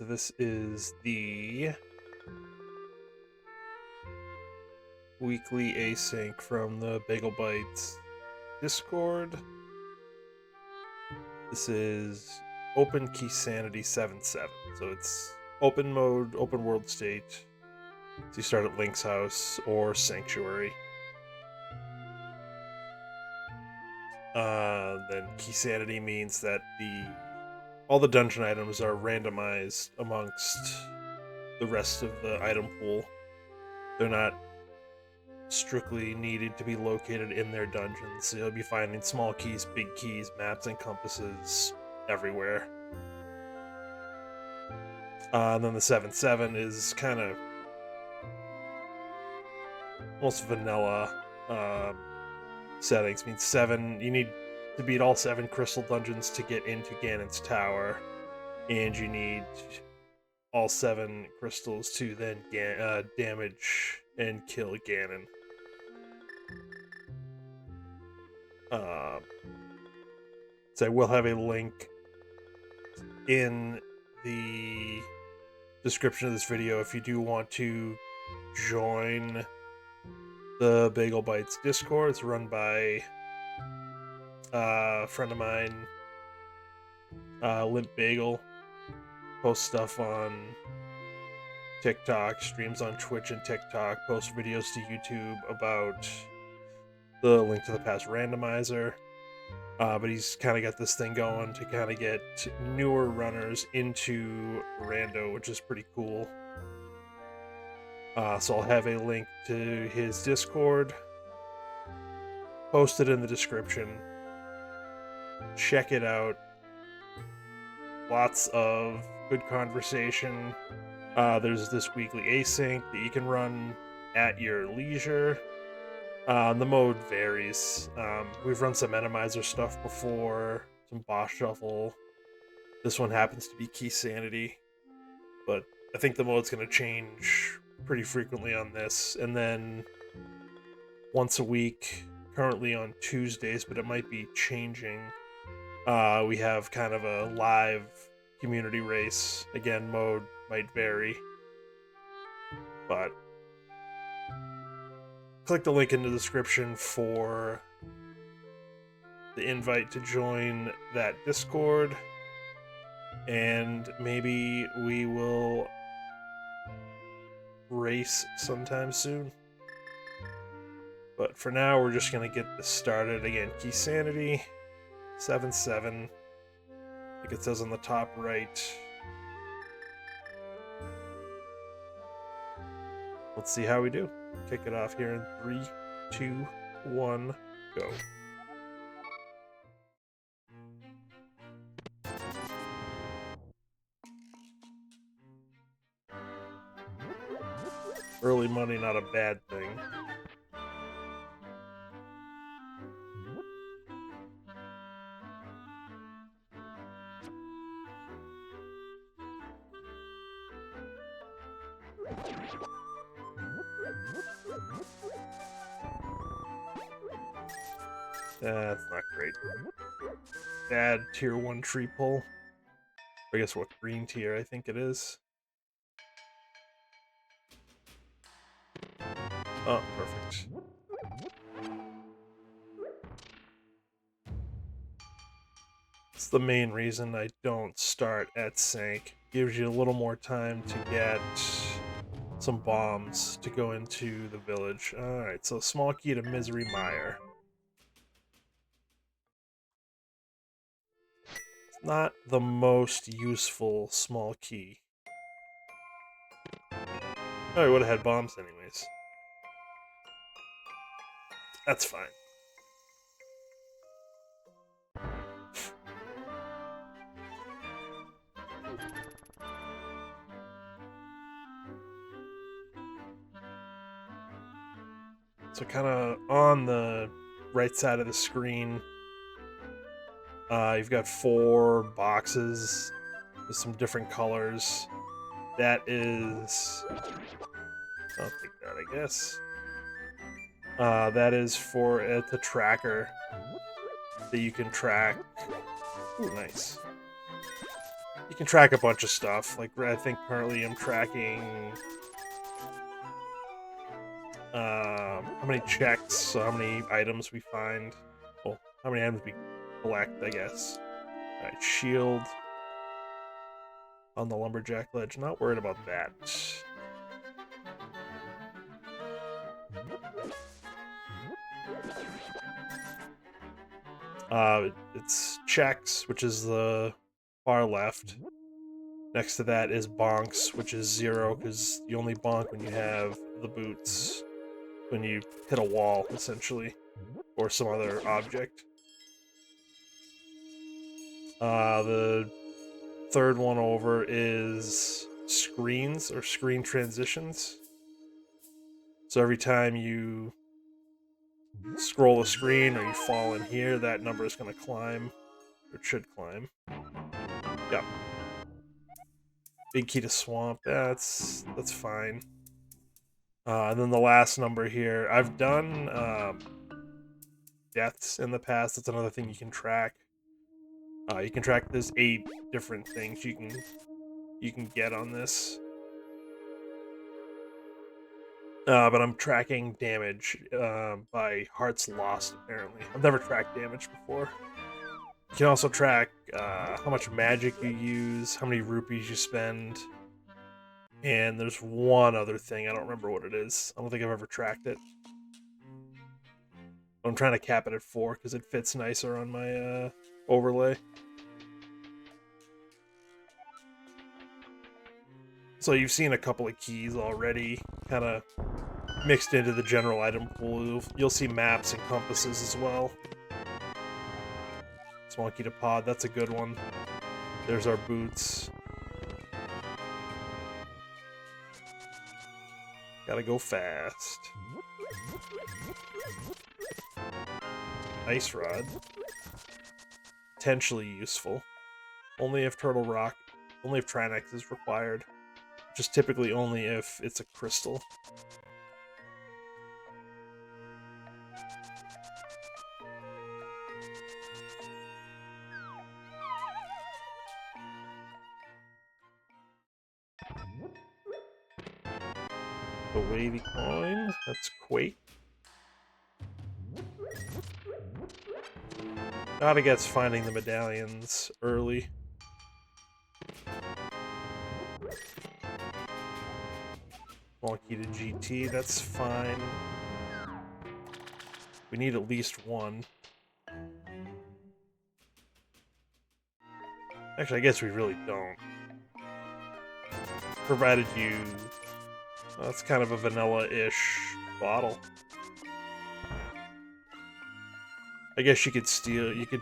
This is the weekly async from the Bagel Bytes Discord. This is Open Keysanity 7.7. So it's open mode, open world state. So you start at Link's house or Sanctuary. Then Keysanity means that all the dungeon items are randomized amongst the rest of the item pool. They're not strictly needed to be located in their dungeons. So you'll be finding small keys, big keys, maps, and compasses everywhere. And then the 7.7 is kind of almost vanilla settings. Means 7, you need to beat all 7 crystal dungeons to get into Ganon's tower, and you need all 7 crystals to then damage and kill Ganon. So I will have a link in the description of this video if you do want to join the Bagel Bytes Discord. It's run by a friend of mine, Limp Bagel. Posts stuff on TikTok, streams on Twitch and TikTok, posts videos to YouTube about the Link to the Past randomizer. But he's kind of got this thing going to kind of get newer runners into Rando, which is pretty cool. So I'll have a link to his Discord posted in the description. Check it out. Lots of good conversation. There's this weekly async that you can run at your leisure. The mode varies. We've run some Enemizer stuff before, some boss shuffle. This one happens to be Keysanity, but I think the mode's going to change pretty frequently on this. And then once a week, currently on Tuesdays, but it might be changing. We have kind of a live community race. Again, mode might vary, but click the link in the description for the invite to join that Discord, and maybe we will race sometime soon. But for now, we're just going to get this started. Again, Keysanity 7.7, like it says on the top right. Let's see how we do. Kick it off here in 3, 2, 1, go. Early money, not a bad thing. That's not great. Bad tier 1 tree pull. I guess what, green tier I think it is. Oh, perfect. It's the main reason I don't start at Sank. Gives you a little more time to get some bombs to go into the village. Alright, so small key to Misery Mire. It's not the most useful small key. Oh, I would have had bombs anyways. That's fine. So kind of on the right side of the screen, you've got 4 boxes with some different colors. That is... I'll take that, I guess. That is for the tracker that you can track. Ooh, nice. You can track a bunch of stuff. Like, I think currently I'm tracking how many checks, so how many items we find. Well, how many items we collect, I guess. Alright, shield on the lumberjack ledge. Not worried about that. It's checks, which is the far left. Next to that is bonks, which is 0, because you only bonk when you have the boots. When you hit a wall, essentially. Or some other object. The third one over is screens, or screen transitions. So every time you scroll a screen or you fall in here, that number is going to climb. Or it should climb. Yep. Big key to swamp. Yeah, that's fine. And then the last number here. I've done deaths in the past. That's another thing you can track. You can track. There's 8 different things you can get on this. But I'm tracking damage by hearts lost, apparently. I've never tracked damage before. You can also track how much magic you use, how many rupees you spend, and there's one other thing. I don't remember what it is. I don't think I've ever tracked it. I'm trying to cap it at 4 because it fits nicer on my overlay. So you've seen a couple of keys already, kind of mixed into the general item pool. You'll see maps and compasses as well. Small key to pod, that's a good one. There's our boots. Gotta go fast. Ice rod. Potentially useful. Only if Trinax is required. Which is typically only if it's a crystal. The wavy coin, that's Quake. Gotta get finding the medallions early. Small key to GT, that's fine. We need at least one. Actually, I guess we really don't. Provided you... Well, that's kind of a vanilla-ish bottle. I guess you could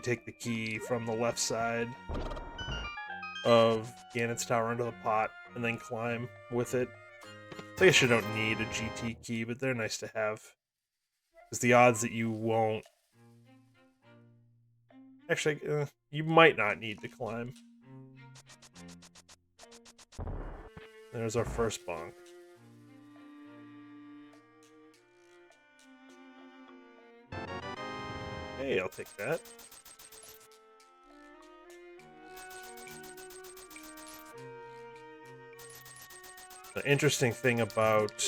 take the key from the left side of Ganon's Tower into the pot and then climb with it. So I guess you don't need a GT key, but they're nice to have. Because the odds that you won't... Actually, you might not need to climb. There's our first bonk. Hey, I'll take that. The interesting thing about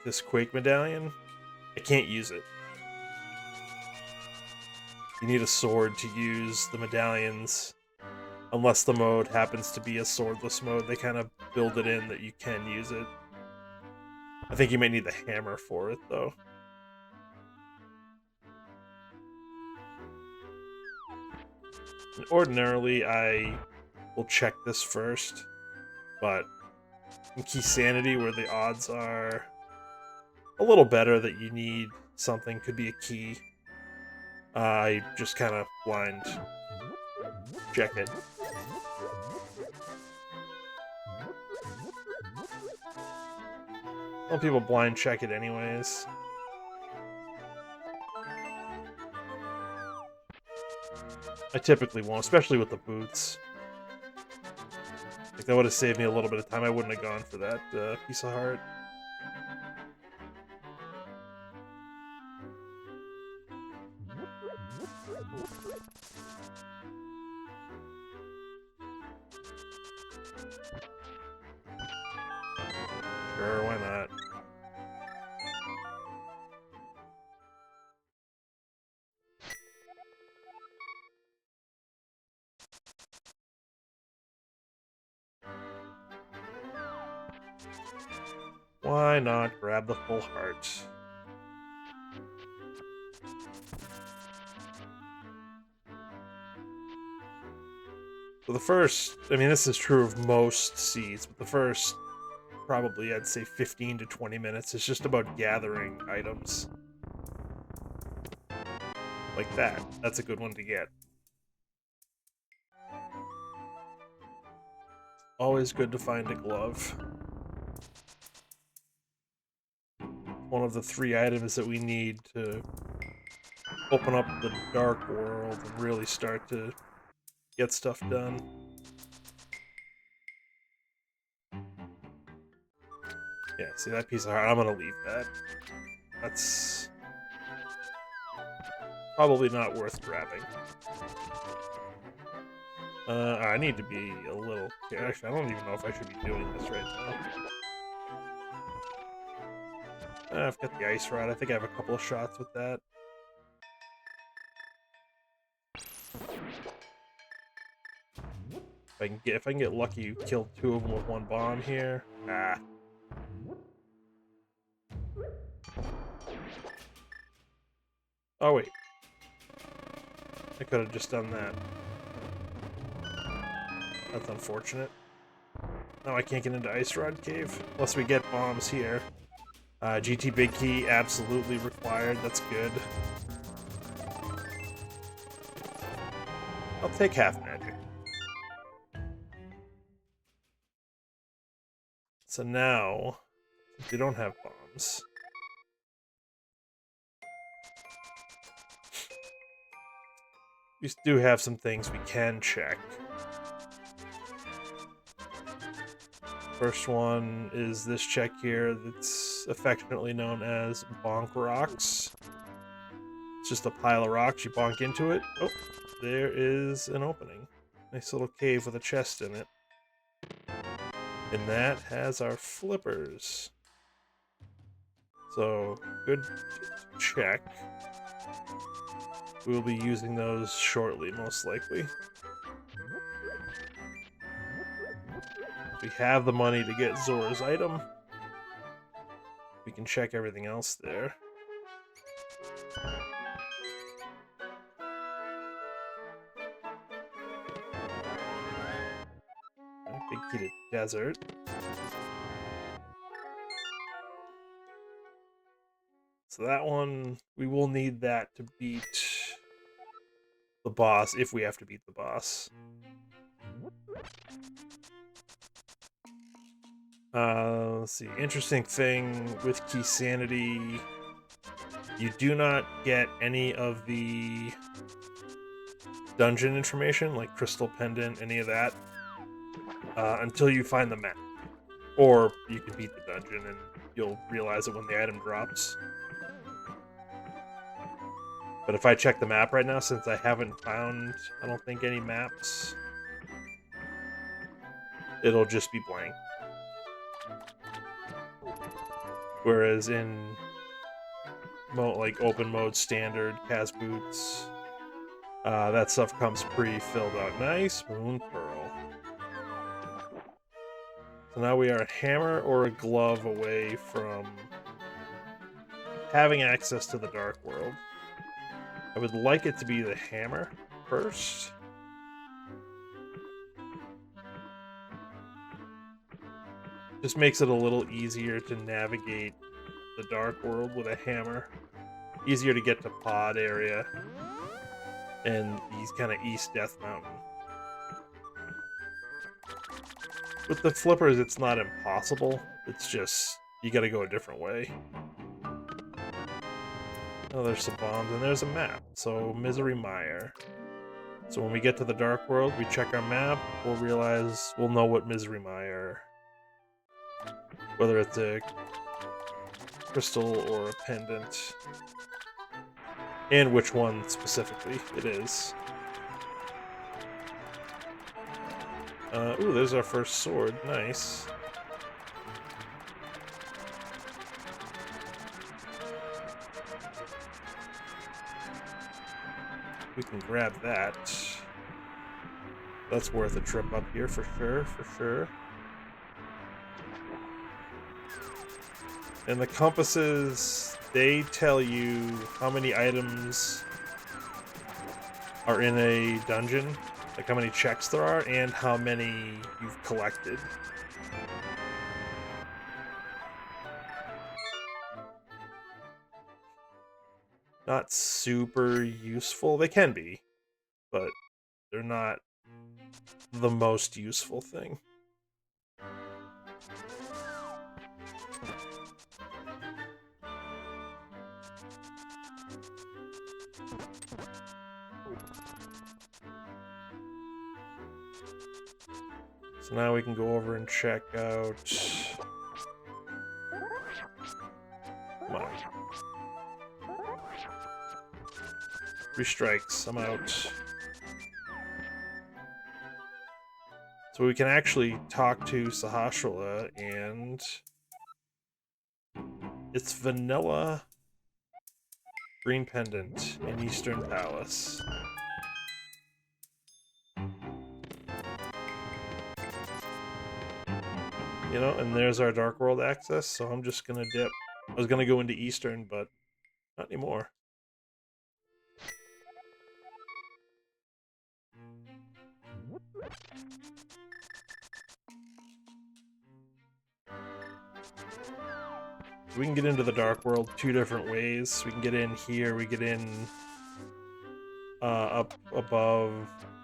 this Quake medallion, I can't use it. You need a sword to use the medallions, unless the mode happens to be a swordless mode. They kind of build it in that you can use it. I think you might need the hammer for it, though. And ordinarily, I will check this first, but in Keysanity, where the odds are a little better that you need something, could be a key, I just kind of blind check it. Some people blind check it anyways. I typically won't, especially with the boots. Like, that would have saved me a little bit of time. I wouldn't have gone for that piece of heart. Sure, why not? Why not grab the full heart? So the first, I mean, this is true of most seeds, but the first, probably, I'd say 15 to 20 minutes is just about gathering items. Like that. That's a good one to get. Always good to find a glove. One of the 3 items that we need to open up the dark world and really start to get stuff done. Yeah, see that piece of heart? I'm gonna leave that. That's probably not worth grabbing. I need to be a little... Actually, I don't even know if I should be doing this right now. I've got the ice rod. I think I have a couple of shots with that. If I can get lucky, you killed 2 of them with 1 bomb here. Ah. Oh wait. I could have just done that. That's unfortunate. Now I can't get into Ice Rod Cave unless we get bombs here. GT Big Key absolutely required. That's good. I'll take half magic. So now, since we don't have bombs, we do have some things we can check. First one is this check here that's affectionately known as Bonk Rocks. It's just a pile of rocks, you bonk into it. Oh, there is an opening. Nice little cave with a chest in it. And that has our flippers. So, good check. We'll be using those shortly, most likely. We have the money to get Zora's item. We can check everything else there. Big key to desert. So that one, we will need that to beat the boss, if we have to beat the boss. Let's see. Interesting thing with Keysanity, you do not get any of the dungeon information, like Crystal Pendant, any of that, until you find the map. Or you can beat the dungeon and you'll realize it when the item drops. But if I check the map right now, since I haven't found, I don't think, any maps, it'll just be blank. Whereas in like open mode, standard, Cas Boots, that stuff comes pre-filled out. Nice Moon Pearl. So now we are a hammer or a glove away from having access to the Dark World. I would like it to be the hammer first. Just makes it a little easier to navigate the Dark World with a hammer. Easier to get to Pod area and these kind of East Death Mountain. With the flippers, it's not impossible. It's just, you gotta go a different way. Oh, there's some bombs, and there's a map. So, Misery Mire. So when we get to the Dark World, we check our map, we'll know what Misery Mire, whether it's a crystal or a pendant, and which one specifically it is. Ooh, there's our first sword. Nice. We can grab that. That's worth a trip up here for sure, for sure. And the compasses, they tell you how many items are in a dungeon, like how many checks there are, and how many you've collected. Not super useful. They can be, but they're not the most useful thing. So now we can go over and check out... Come on. 3 strikes, I'm out. So we can actually talk to Sahasrahla, and... It's vanilla green pendant in Eastern Palace. You know, and there's our Dark World access, so I'm just gonna dip. I was gonna go into Eastern, but not anymore. We can get into the Dark World 2 different ways. We can get in here, we get in up above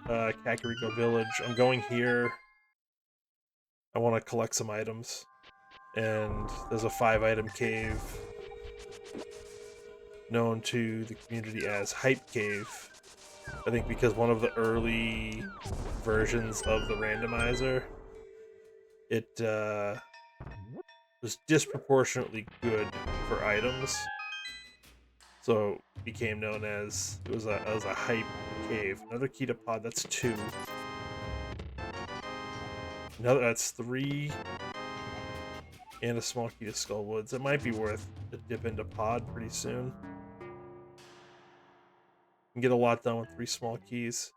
Kakariko Village. I'm going here. I want to collect some items. And there's a 5-item cave known to the community as Hype Cave. I think because one of the early versions of the randomizer, it was disproportionately good for items. So it became known as, it was a Hype Cave. Another key to pod, that's 2. Another, that's 3. And a small key to Skullwoods. It might be worth a dip into pod pretty soon. You can get a lot done with 3 small keys.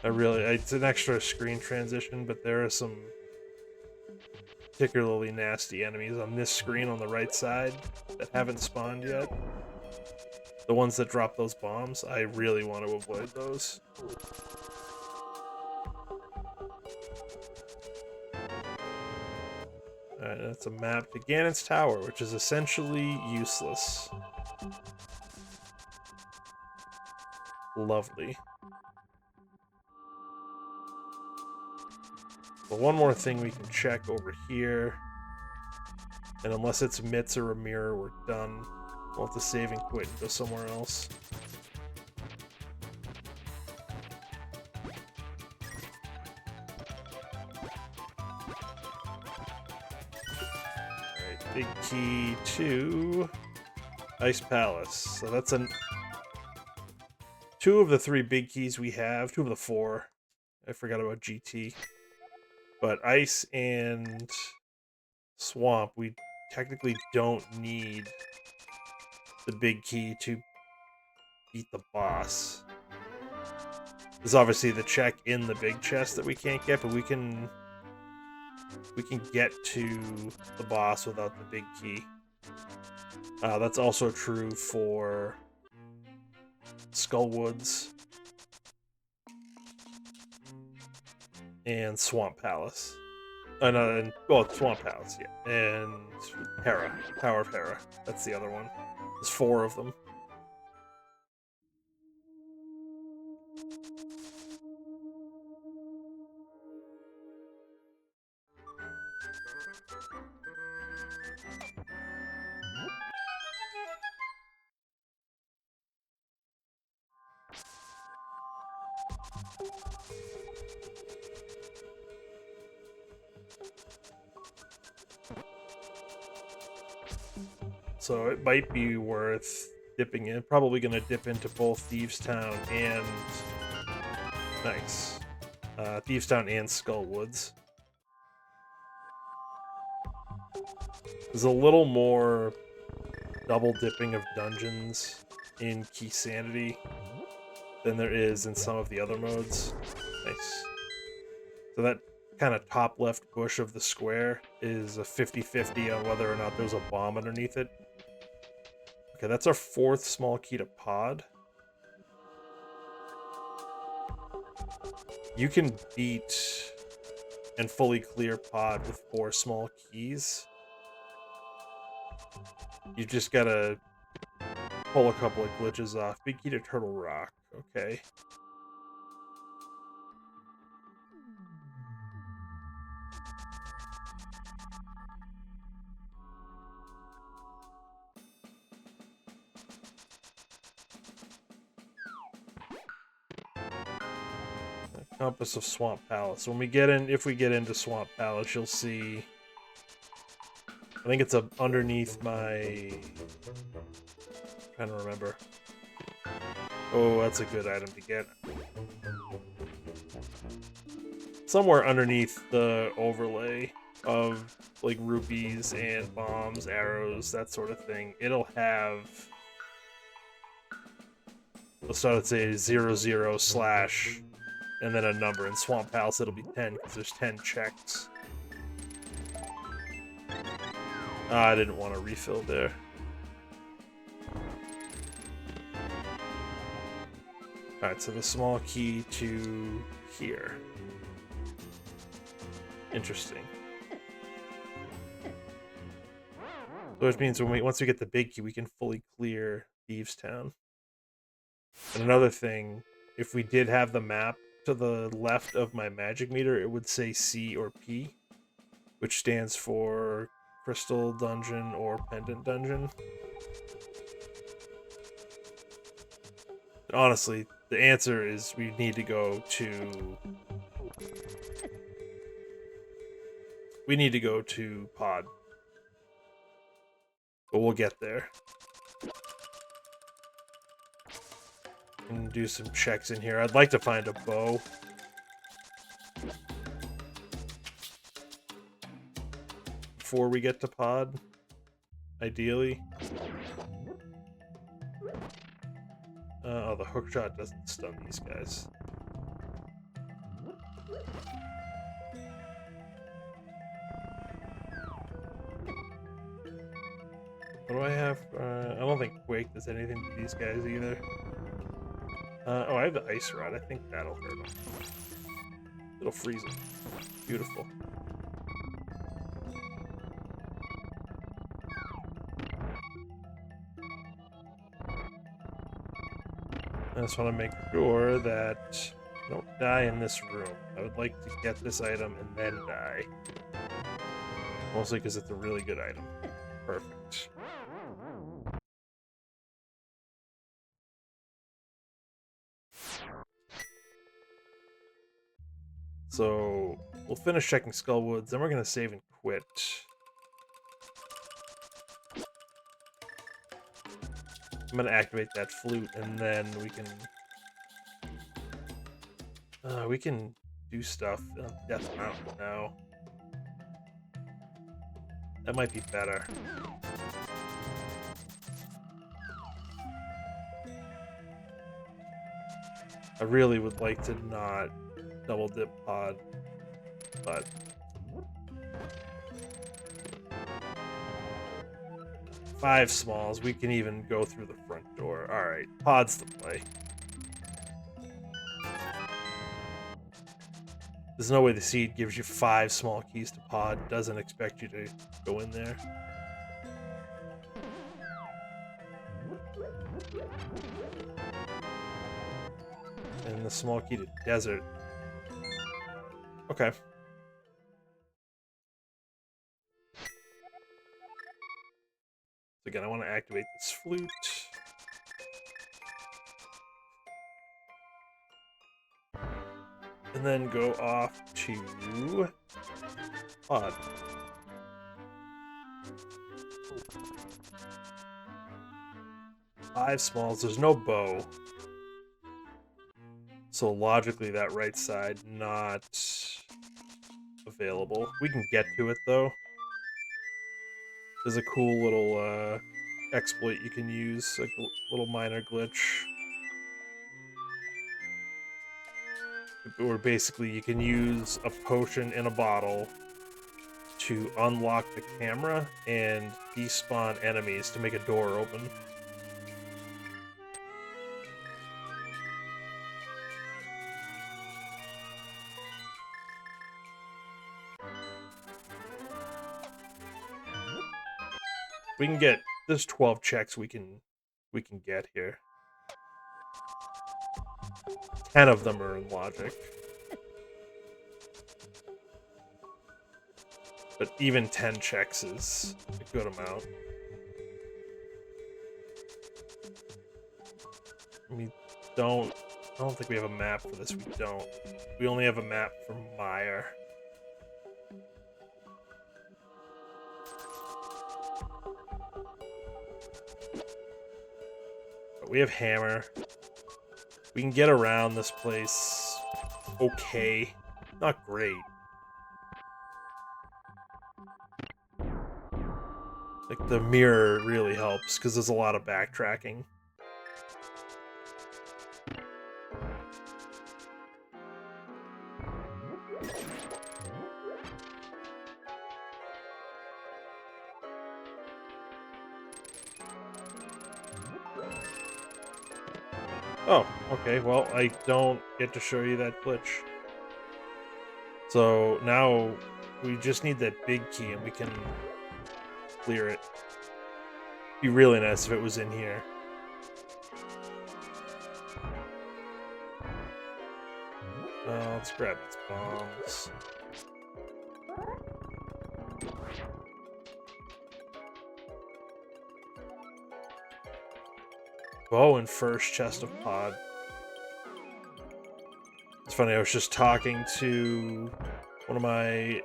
It's an extra screen transition, but there are some particularly nasty enemies on this screen on the right side that haven't spawned yet. The ones that drop those bombs, I really want to avoid those. Alright, that's a map to Ganon's Tower, which is essentially useless. Lovely. But one more thing we can check over here. And unless it's Mitz or a mirror, we're done. We'll have to save and quit and go somewhere else. Alright, big key to Ice Palace. So that's 2 of the 3 big keys we have. 2 of the 4. I forgot about GT. But Ice and Swamp, we technically don't need the big key to beat the boss. There's obviously the check in the big chest that we can't get, but we can get to the boss without the big key. That's also true for Skullwoods and Swamp Palace. Well, Swamp Palace, yeah. And Hera. Tower of Hera. That's the other one. There's 4 of them. so it might be worth dipping in. Probably going to dip into both Thieves Town and nice, Thieves Town and Skullwoods. There's a little more double dipping of dungeons in Keysanity than there is in some of the other modes. Nice. So that kind of top left bush of the square is a 50-50 on whether or not there's a bomb underneath it. Okay, that's our 4th small key to pod. You can beat and fully clear pod with 4 small keys. You just gotta pull a couple of glitches off. Big key to Turtle Rock. Okay. Compass of Swamp Palace. When we get in, if we get into Swamp Palace, you'll see. I think it's up underneath my. I'm trying to remember. Oh, that's a good item to get. Somewhere underneath the overlay of like rupees and bombs, arrows, that sort of thing, it'll have. Let's start at say 00 slash. And then a number. In Swamp Palace, it'll be 10 because there's 10 checks. I didn't want to refill there. Alright, so the small key to here. Interesting. Which means once we get the big key, we can fully clear Thieves Town. And another thing, if we did have the map to the left of my magic meter, it would say C or P, which stands for Crystal Dungeon or Pendant Dungeon. And honestly, the answer is we need to go to Pod. But we'll get there. And do some checks in here. I'd like to find a bow. Before we get to Pod, ideally. Oh, the hook shot doesn't stun these guys. What do I have? I don't think Quake does anything to these guys either. Oh, I have the Ice Rod. I think that'll hurt them. It'll freeze them. Beautiful. I just want to make sure that I don't die in this room. I would like to get this item and then die. Mostly because it's a really good item. Perfect. So we'll finish checking Skullwoods, then we're going to save and quit. I'm going to activate that flute, and then we can do stuff on Death Mountain now. That might be better. I really would like to not double dip Pod, but five smalls, we can even go through the front door. Alright, Pod's the play. There's no way the seed gives you 5 small keys to Pod, doesn't expect you to go in there. And the small key to Desert. Okay. So again, I want to activate this flute. And then go off to Pod. Five smalls. There's no bow. So logically, that right side not available. We can get to it, though. There's a cool little exploit you can use, a little minor glitch. Where basically you can use a potion in a bottle to unlock the camera and despawn enemies to make a door open. We can get, there's 12 checks we can get here. 10 of them are in logic. But even 10 checks is a good amount. I don't think we have a map for this. We don't. We only have a map for Meyer. But we have Hammer. We can get around this place okay. Not great. Like, the mirror really helps, because there's a lot of backtracking. Oh, okay, well, I don't get to show you that glitch. So now we just need that big key and we can clear it. It'd be really nice if it was in here. Let's grab its bombs. Bow and first chest of pod. It's funny, I was just talking to one of my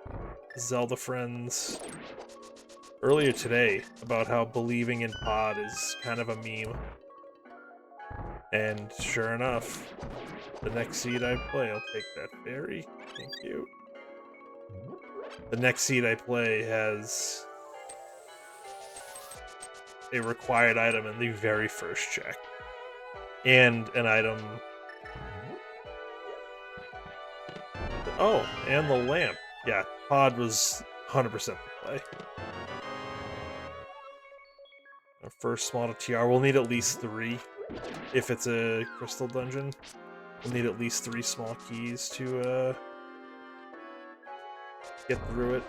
Zelda friends earlier today about how believing in pod is kind of a meme. And sure enough, the next seed I play, I'll take that fairy. Thank you. The next seed I play has a required item in the very first check. And an item... Oh, and the lamp. Yeah, pod was 100% the play. Our first small to TR. We'll need at least 3. If it's a crystal dungeon, we'll need at least 3 small keys to get through it.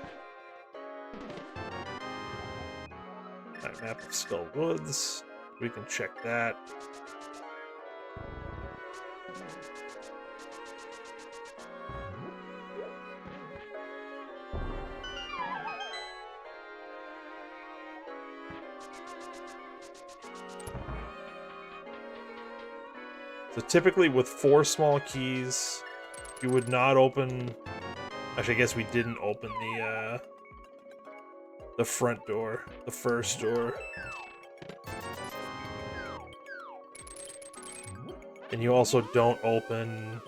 Alright, map of Skull Woods. We can check that. So typically with 4 small keys, you would not open... Actually, I guess we didn't open the front door, the first door. And you also don't open...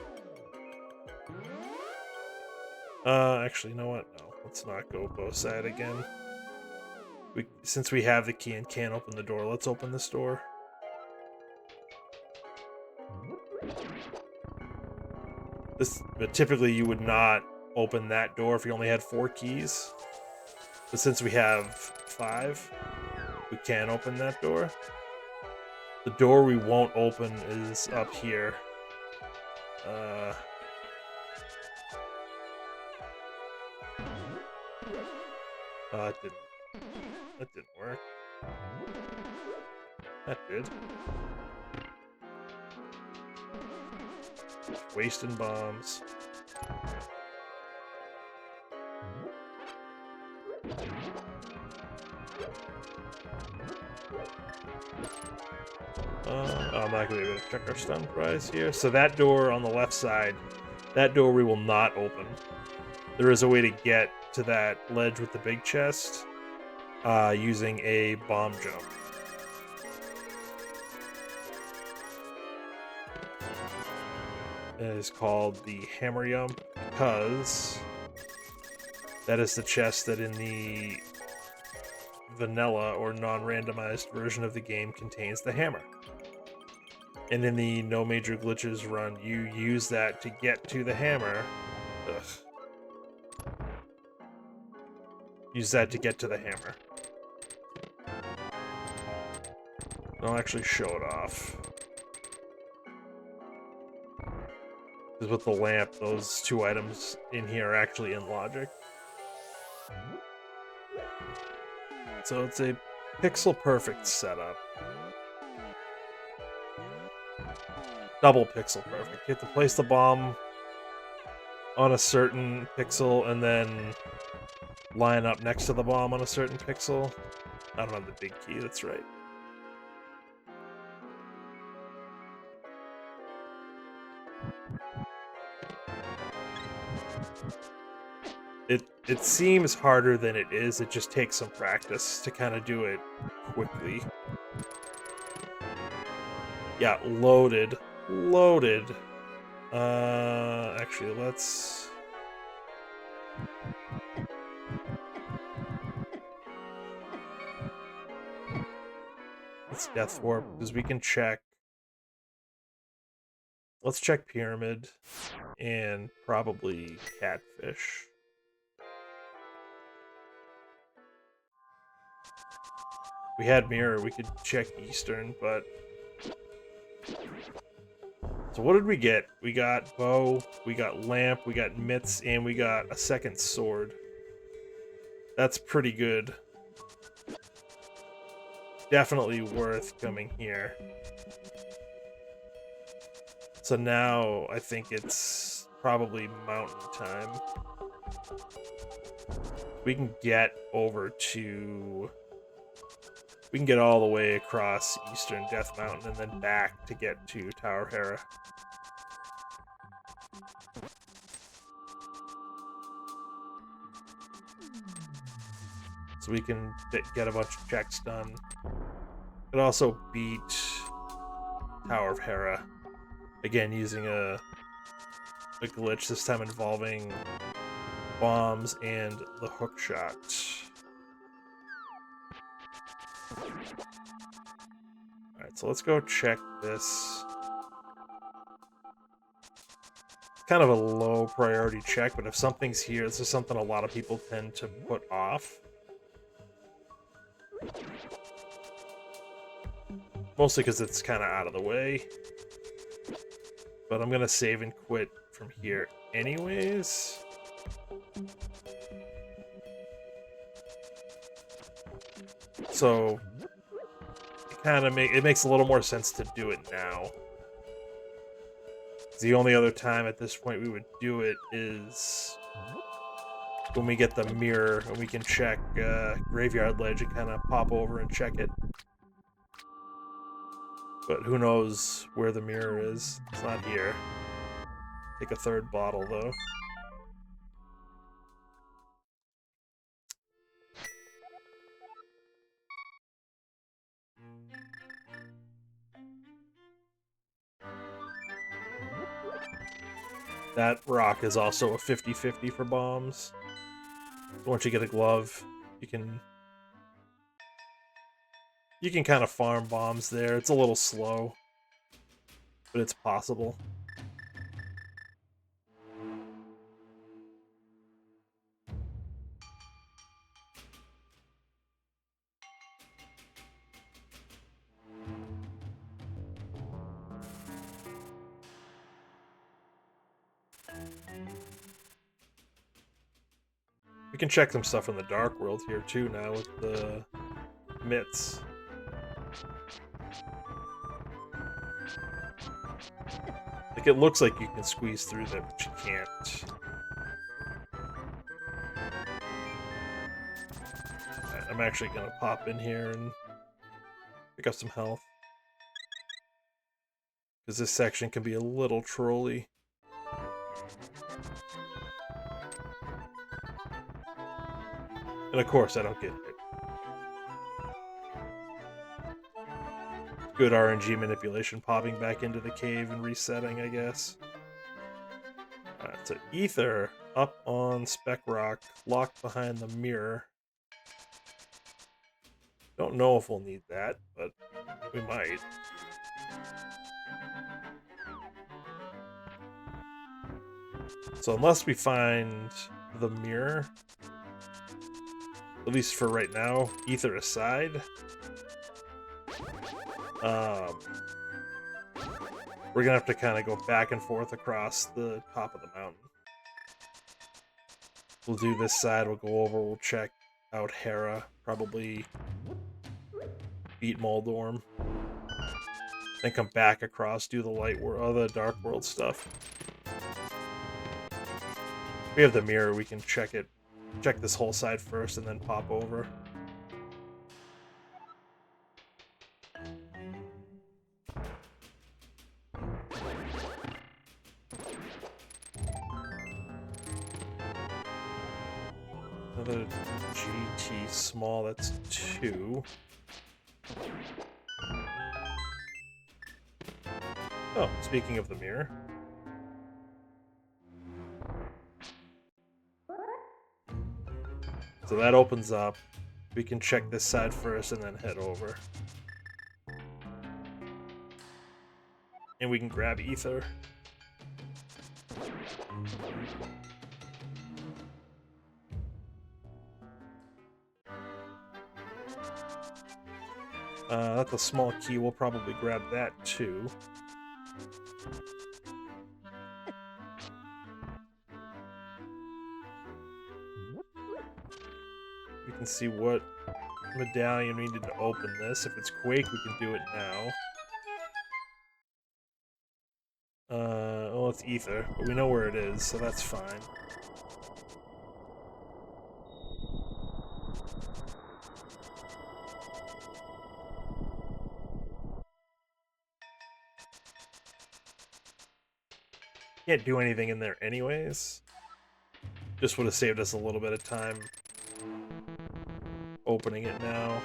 actually, you know what? No, let's not go both side again. Since we have the key and can't open the door, let's open this door. But typically you would not open that door if you only had 4 keys. But since we have 5, we can open that door. The door we won't open is up here. That didn't work. That did. Wasting bombs. I'm not going to be able to check our stun prize here. So that door on the left side, that door we will not open. There is a way to get to that ledge with the big chest, using a bomb jump. It is called the Hammer Jump because that is the chest that in the vanilla or non-randomized version of the game contains the hammer. And in the No Major Glitches run, you use that to get to the hammer. Ugh. Use that to get to the hammer. I'll actually show it off. Because with the lamp, those two items in here are actually in logic. So it's a pixel perfect setup. Double pixel perfect. You have to place the bomb on a certain pixel and then line up next to the bomb on a certain pixel. I don't have the big key, that's right. It seems harder than it is. It just takes some practice to kind of do it quickly. Yeah, loaded. Loaded. Actually, let's... Let's Death Warp, because we can check... Let's check Pyramid, and probably Catfish. We had Mirror, we could check Eastern, but... So what did we get? We got Bow, we got Lamp, we got Mitts, and we got a second sword. That's pretty good. Definitely worth coming here. So now I think it's probably mountain time. We can get over to... We can get all the way across Eastern Death Mountain and then back to get to Tower of Hera. So we can get a bunch of checks done. Could also beat Tower of Hera. Again, using a glitch, this time involving bombs and the hook shot. Alright, so let's go check this. It's kind of a low priority check, but if something's here, this is something a lot of people tend to put off. Mostly because it's kind of out of the way. But I'm going to save and quit from here anyways. So it makes a little more sense to do it now. The only other time at this point we would do it is when we get the mirror and we can check Graveyard Ledge and kind of pop over and check it. But who knows where the mirror is. It's not here. Take a third bottle, though. That rock is also a 50-50 for bombs. So once you get a glove, you can kind of farm bombs there. It's a little slow, but it's possible. We can check some stuff in the Dark World here too now with the mitts. Like, it looks like you can squeeze through them, but you can't. Right, I'm actually gonna pop in here and pick up some health. Because this section can be a little trolly. And of course, I don't get hit. Good RNG manipulation, popping back into the cave and resetting, I guess. Alright, so Ether up on Spec Rock, locked behind the mirror. Don't know if we'll need that, but we might. So unless we find the mirror, at least for right now, Ether aside, we're gonna have to kind of go back and forth across the top of the mountain. We'll do this side, we'll go over, we'll check out Hera, probably beat Moldorm, then come back across, do the light world, the dark world stuff. If we have the mirror, we can check this whole side first and then pop over. Another GT small, that's 2. Oh, speaking of the mirror. So that opens up. We can check this side first and then head over. And we can grab Ether. That's a small key. We'll probably grab that too. We can see what medallion we need to open this. If it's Quake, we can do it now. Well, it's Ether, but we know where it is, so that's fine. Can't do anything in there anyways. Just would have saved us a little bit of time opening it now.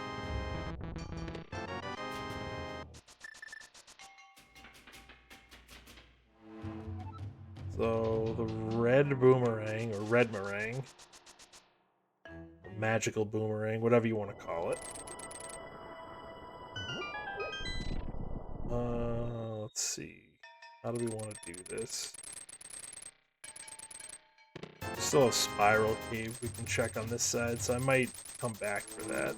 So the red boomerang, or red meringue, magical boomerang, whatever you want to call it. Let's see. How do we want to do this? We still have Spiral Cave we can check on this side, so I might come back for that.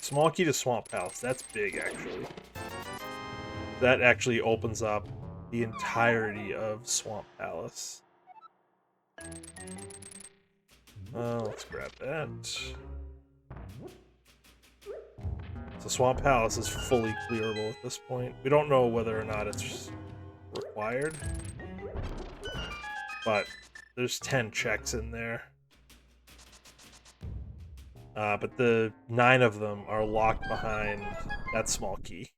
Small key to Swamp Palace. That's big, actually. That actually opens up the entirety of Swamp Palace. Let's grab that. So Swamp Palace is fully clearable at this point. We don't know whether or not it's required, but there's 10 checks in there. But the 9 of them are locked behind that small key.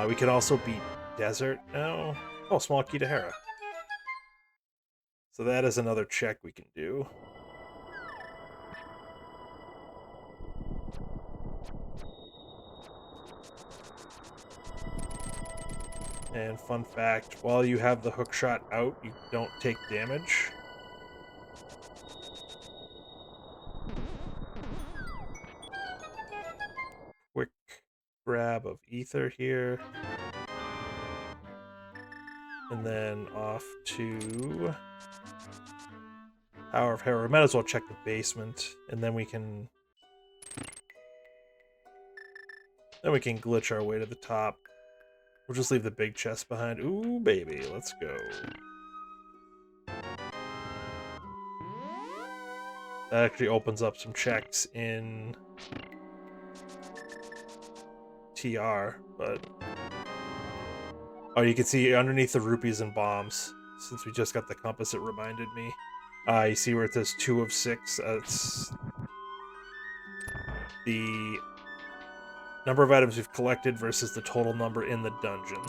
We can also beat Desert now. Oh, small key to Hera. So that is another check we can do. And fun fact, while you have the hook shot out, you don't take damage. Quick grab of Ether here. And then off to Tower of Hera. We might as well check the basement, and then we can glitch our way to the top. We'll just leave the big chest behind. Ooh, baby, let's go. That actually opens up some checks in TR, but... Oh, you can see underneath the rupees and bombs, since we just got the compass, it reminded me. You see where it says 2 of 6? It's the number of items we've collected versus the total number in the dungeon.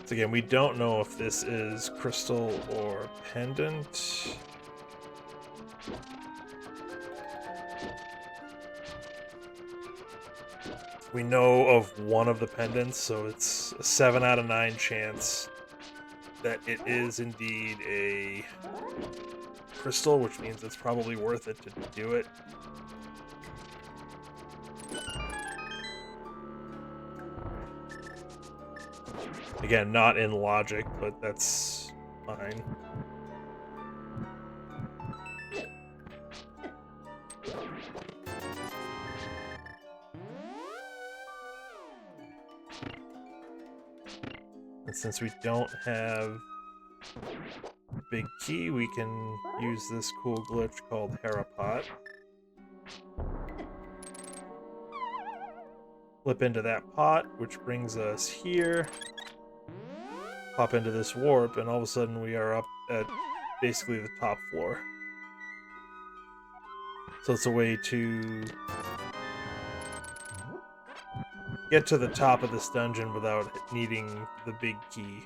So again, we don't know if this is crystal or pendant. We know of one of the pendants, so it's a 7 out of 9 chance that it is indeed a crystal, which means it's probably worth it to do it. Again, not in logic, but that's fine. And since we don't have big key, we can use this cool glitch called Harapot. Flip into that pot, which brings us here. Pop into this warp, and all of a sudden we are up at basically the top floor. So it's a way to get to the top of this dungeon without needing the big key.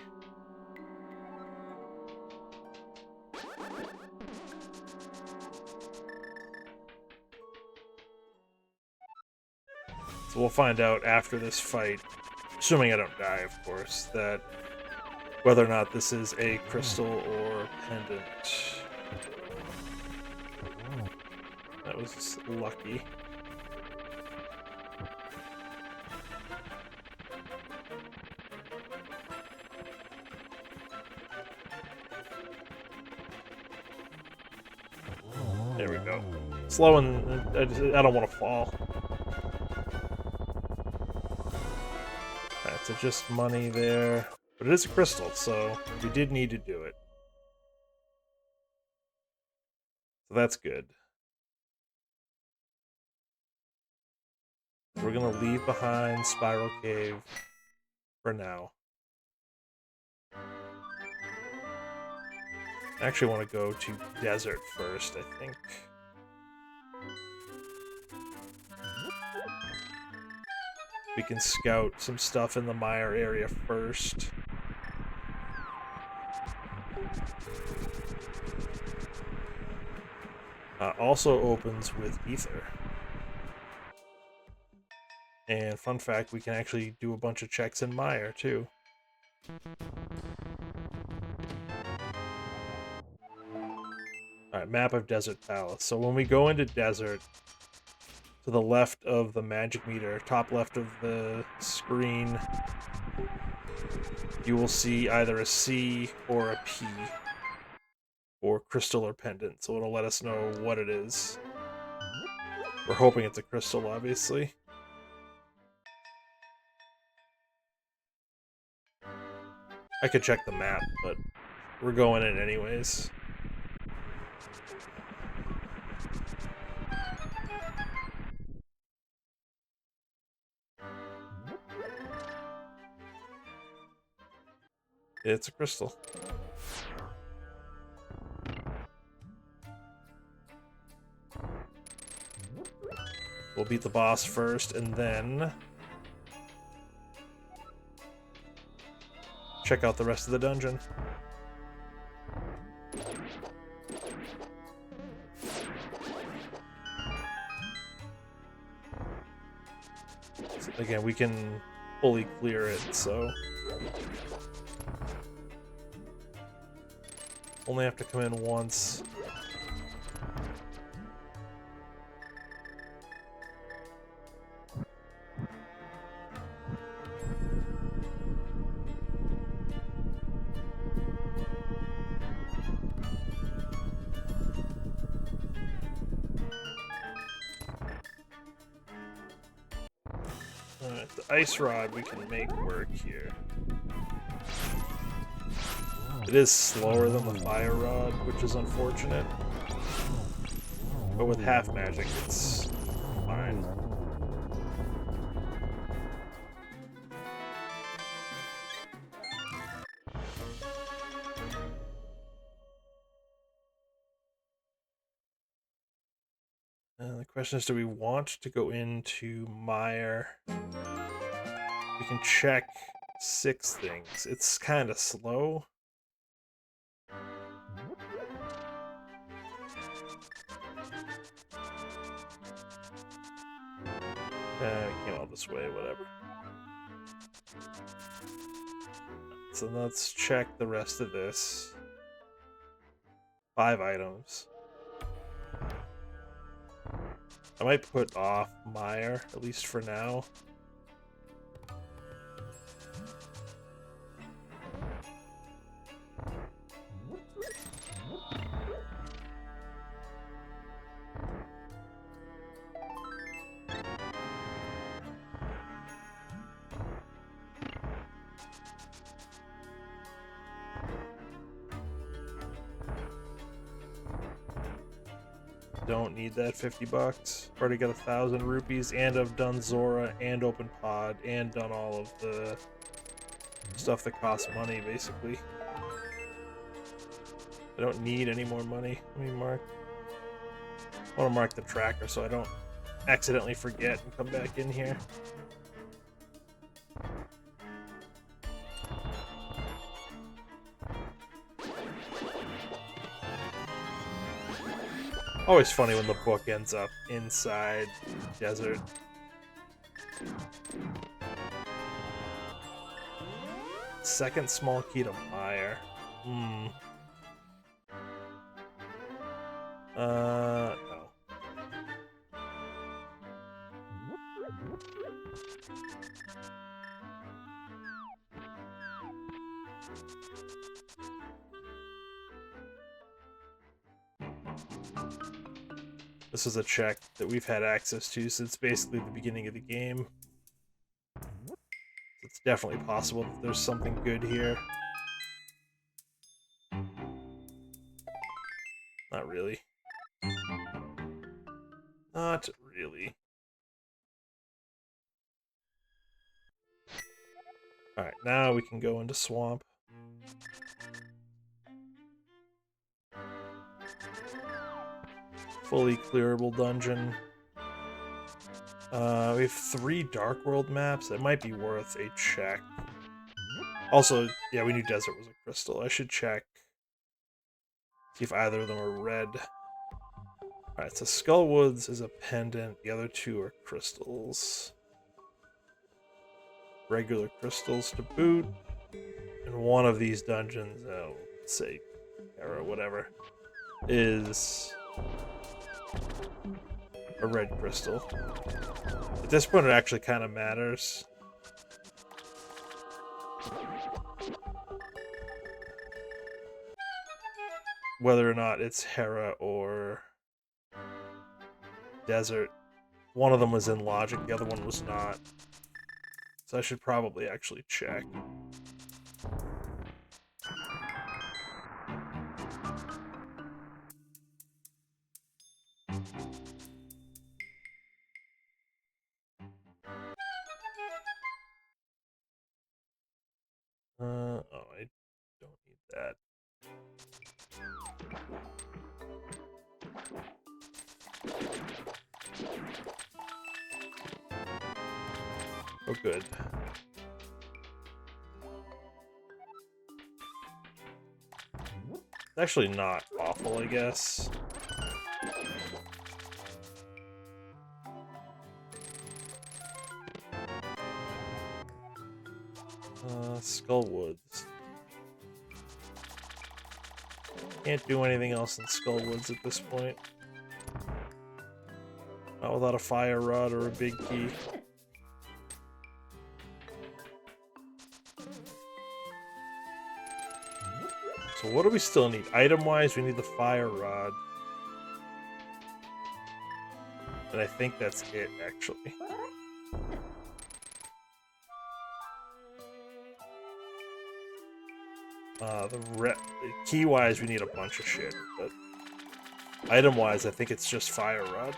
So we'll find out after this fight, assuming I don't die, of course, that whether or not this is a crystal or pendant. That was lucky. There we go. Slow and I don't want to fall. Alright, so just money there. But it is a crystal, so we did need to do it. So that's good. We're gonna leave behind Spiral Cave for now. I actually want to go to Desert first, I think. We can scout some stuff in the mire area first. Also opens with Ether. And fun fact, we can actually do a bunch of checks in mire too. Alright, map of Desert Palace. So when we go into Desert, to the left of the magic meter, top left of the screen, you will see either a C or a P, or crystal or pendant, so it'll let us know what it is. We're hoping it's a crystal, obviously. I could check the map, but we're going in anyways. It's a crystal. We'll beat the boss first, and then check out the rest of the dungeon. So again, we can fully clear it, so only have to come in once. Alright, the ice rod we can make work here. It is slower than the fire rod, which is unfortunate. But with half magic, it's fine. The question is, do we want to go into mire? We can check 6 things. It's kind of slow. Came all this way, whatever. So let's check the rest of this. 5 items. I might put off Meyer, at least for now. Don't need that 50 bucks. Already got 1,000 rupees, and I've done Zora and Open Pod and done all of the stuff that costs money, basically. I don't need any more money. Let me mark. I want to mark the tracker so I don't accidentally forget and come back in here. Always funny when the book ends up inside desert. Second small key to Meyer. No. This is a check that we've had access to since basically the beginning of the game. It's definitely possible that there's something good here. Not really. Not really. Alright, now we can go into Swamp. Fully clearable dungeon. We have 3 Dark World maps. That might be worth a check. Also, yeah, we knew Desert was a crystal. I should check. See if either of them are red. Alright, so Skullwoods is a pendant. The other 2 are crystals. Regular crystals to boot. And one of these dungeons, let's say, or whatever, is a red crystal. At this point, it actually kind of matters. Whether or not it's Hera or Desert. One of them was in Logic, the other one was not. So I should probably actually check. Oh, I don't need that. Oh, good. It's actually not awful, I guess. Skullwoods. Can't do anything else in Skullwoods at this point. Not without a fire rod or a big key. So what do we still need? Item-wise, we need the fire rod. And I think that's it, actually. Key-wise, we need a bunch of shit, but item-wise, I think it's just fire rod.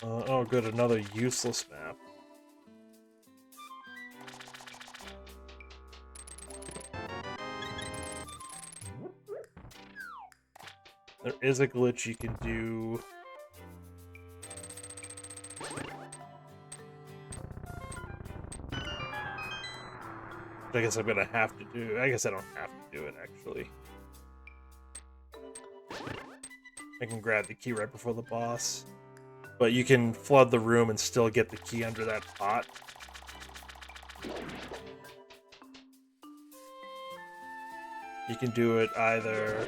Oh, good, another useless map. is a glitch you can do. I guess I'm gonna have to do. I guess I don't have to do it actually. I can grab the key right before the boss. But you can flood the room and still get the key under that pot. You can do it either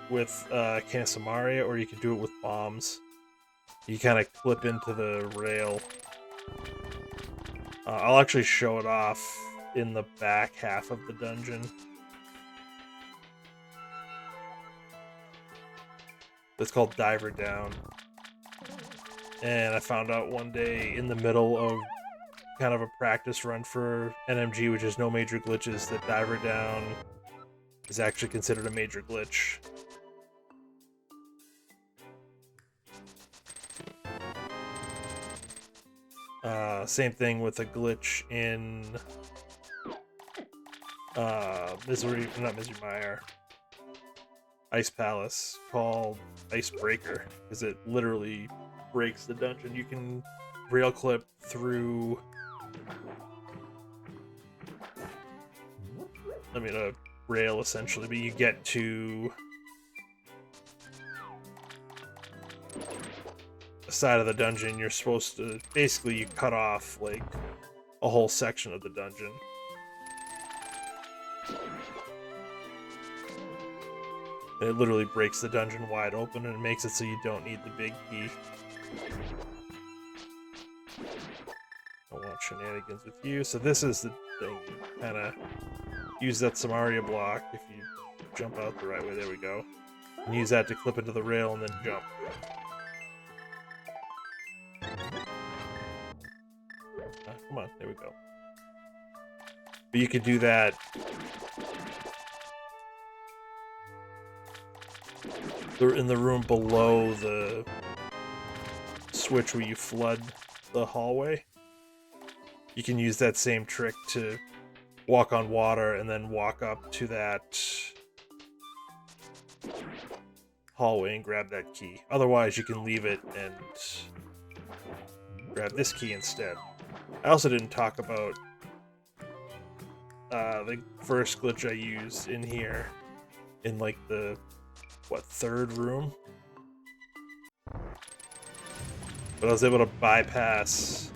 with Keysanity, or you can do it with bombs. You kind of clip into the rail. I'll actually show it off in the back half of the dungeon. It's called Diver Down. And I found out one day in the middle of kind of a practice run for NMG, which is no major glitches, that Diver Down is actually considered a major glitch. Same thing with a glitch in Ice Palace called Icebreaker, because it literally breaks the dungeon. You can rail clip through, a rail essentially, but you get to the side of the dungeon. You're supposed to, basically you cut off like a whole section of the dungeon. And it literally breaks the dungeon wide open and makes it so you don't need the big key. I want shenanigans with you. So this is the thing. You kind of use that Samaria block if you jump out the right way. There we go. And use that to clip into the rail and then jump. Come on, there we go. But you could do that in the room below the switch where you flood the hallway. You can use that same trick to walk on water and then walk up to that hallway and grab that key. Otherwise, you can leave it and grab this key instead. I also didn't talk about the first glitch I used in here, in like the third room, but I was able to bypass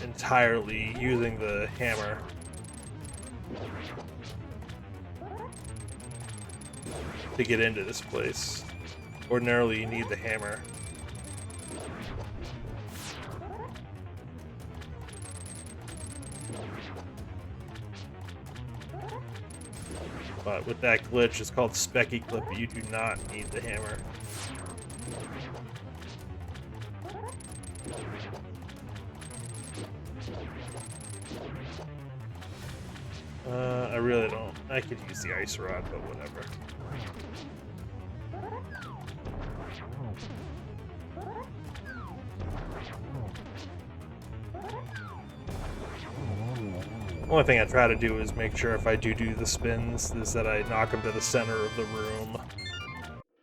entirely using the hammer to get into this place. Ordinarily you need the hammer. But with that glitch, it's called Specky Clip, but you do not need the hammer. I really don't. I could use the ice rod, but whatever. The only thing I try to do is make sure if I do the spins, is that I knock them to the center of the room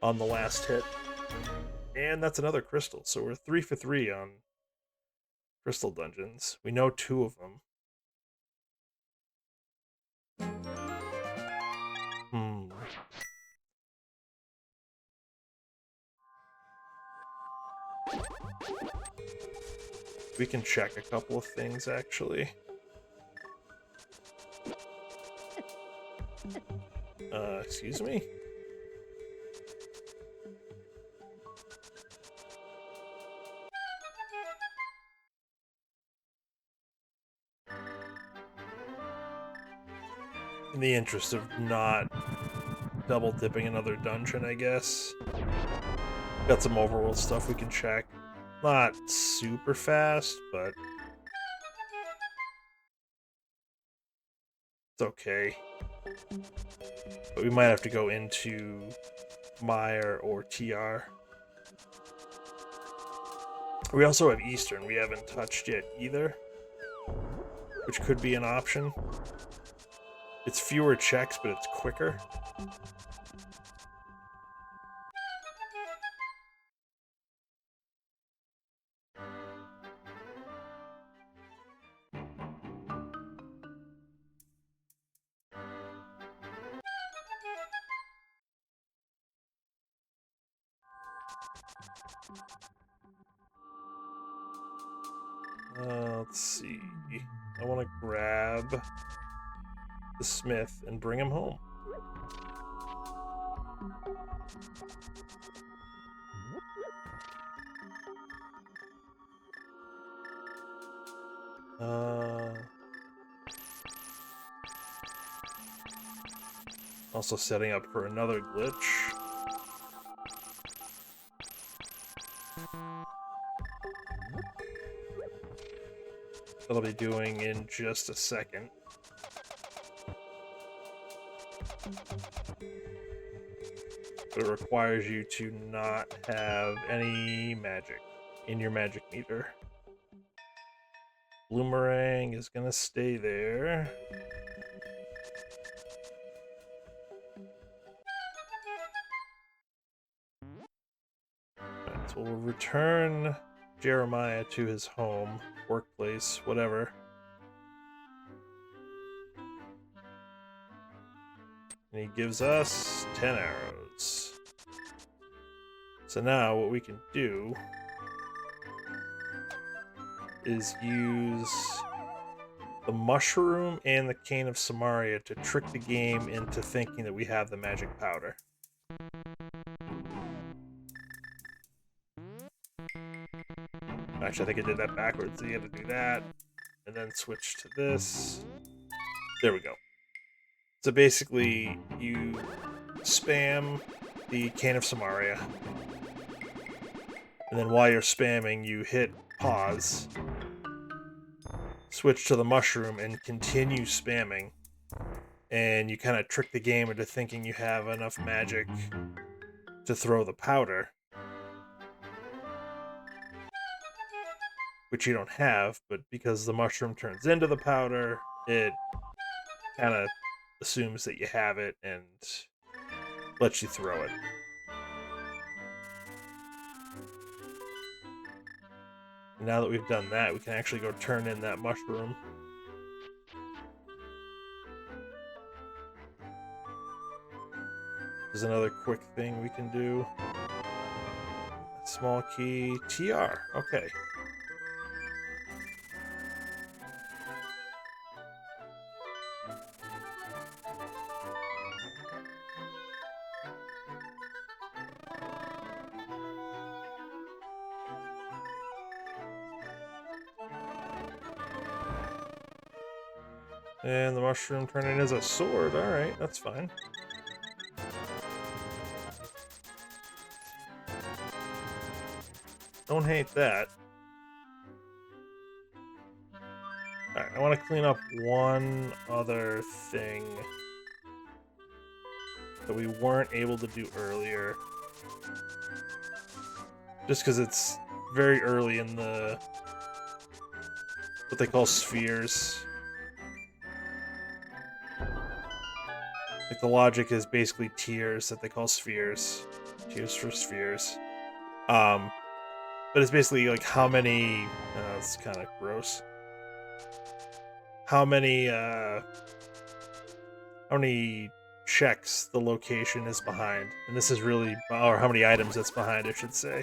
on the last hit. And that's another crystal, so we're 3 for 3 on crystal dungeons. We know 2 of them. We can check a couple of things, actually. Excuse me? In the interest of not double dipping another dungeon, I guess. Got some overworld stuff we can check. Not super fast, but it's okay. But we might have to go into Meyer or TR. We also have Eastern we haven't touched yet either. which could be an option. It's fewer checks, but it's quicker. Let's see. I want to grab the smith and bring him home. Also setting up for another glitch. That I'll be doing in just a second. But it requires you to not have any magic in your magic meter. Bloomerang is gonna stay there. Alright, so we'll return Jeremiah to his home, workplace, whatever. And he gives us 10 arrows. So now what we can do is use the mushroom and the cane of Samaria to trick the game into thinking that we have the magic powder. Actually, I think I did that backwards. So you had to do that, and then switch to this. There we go. So basically, you spam the cane of Samaria, and then while you're spamming, you hit pause, switch to the mushroom, and continue spamming. And you kind of trick the game into thinking you have enough magic to throw the powder, which you don't have, but because the mushroom turns into the powder, it kind of assumes that you have it and lets you throw it. And now that we've done that, we can actually go turn in that mushroom. There's another quick thing we can do. Small key, TR, okay. And the mushroom turning as a sword. Alright, that's fine. Don't hate that. Alright, I want to clean up one other thing that we weren't able to do earlier. Just because it's very early in the what they call spheres. Like, the logic is basically tiers that they call spheres. Tiers for spheres. But it's basically like how many... it's kind of gross. How many checks the location is behind. And this is really... or how many items it's behind, I should say.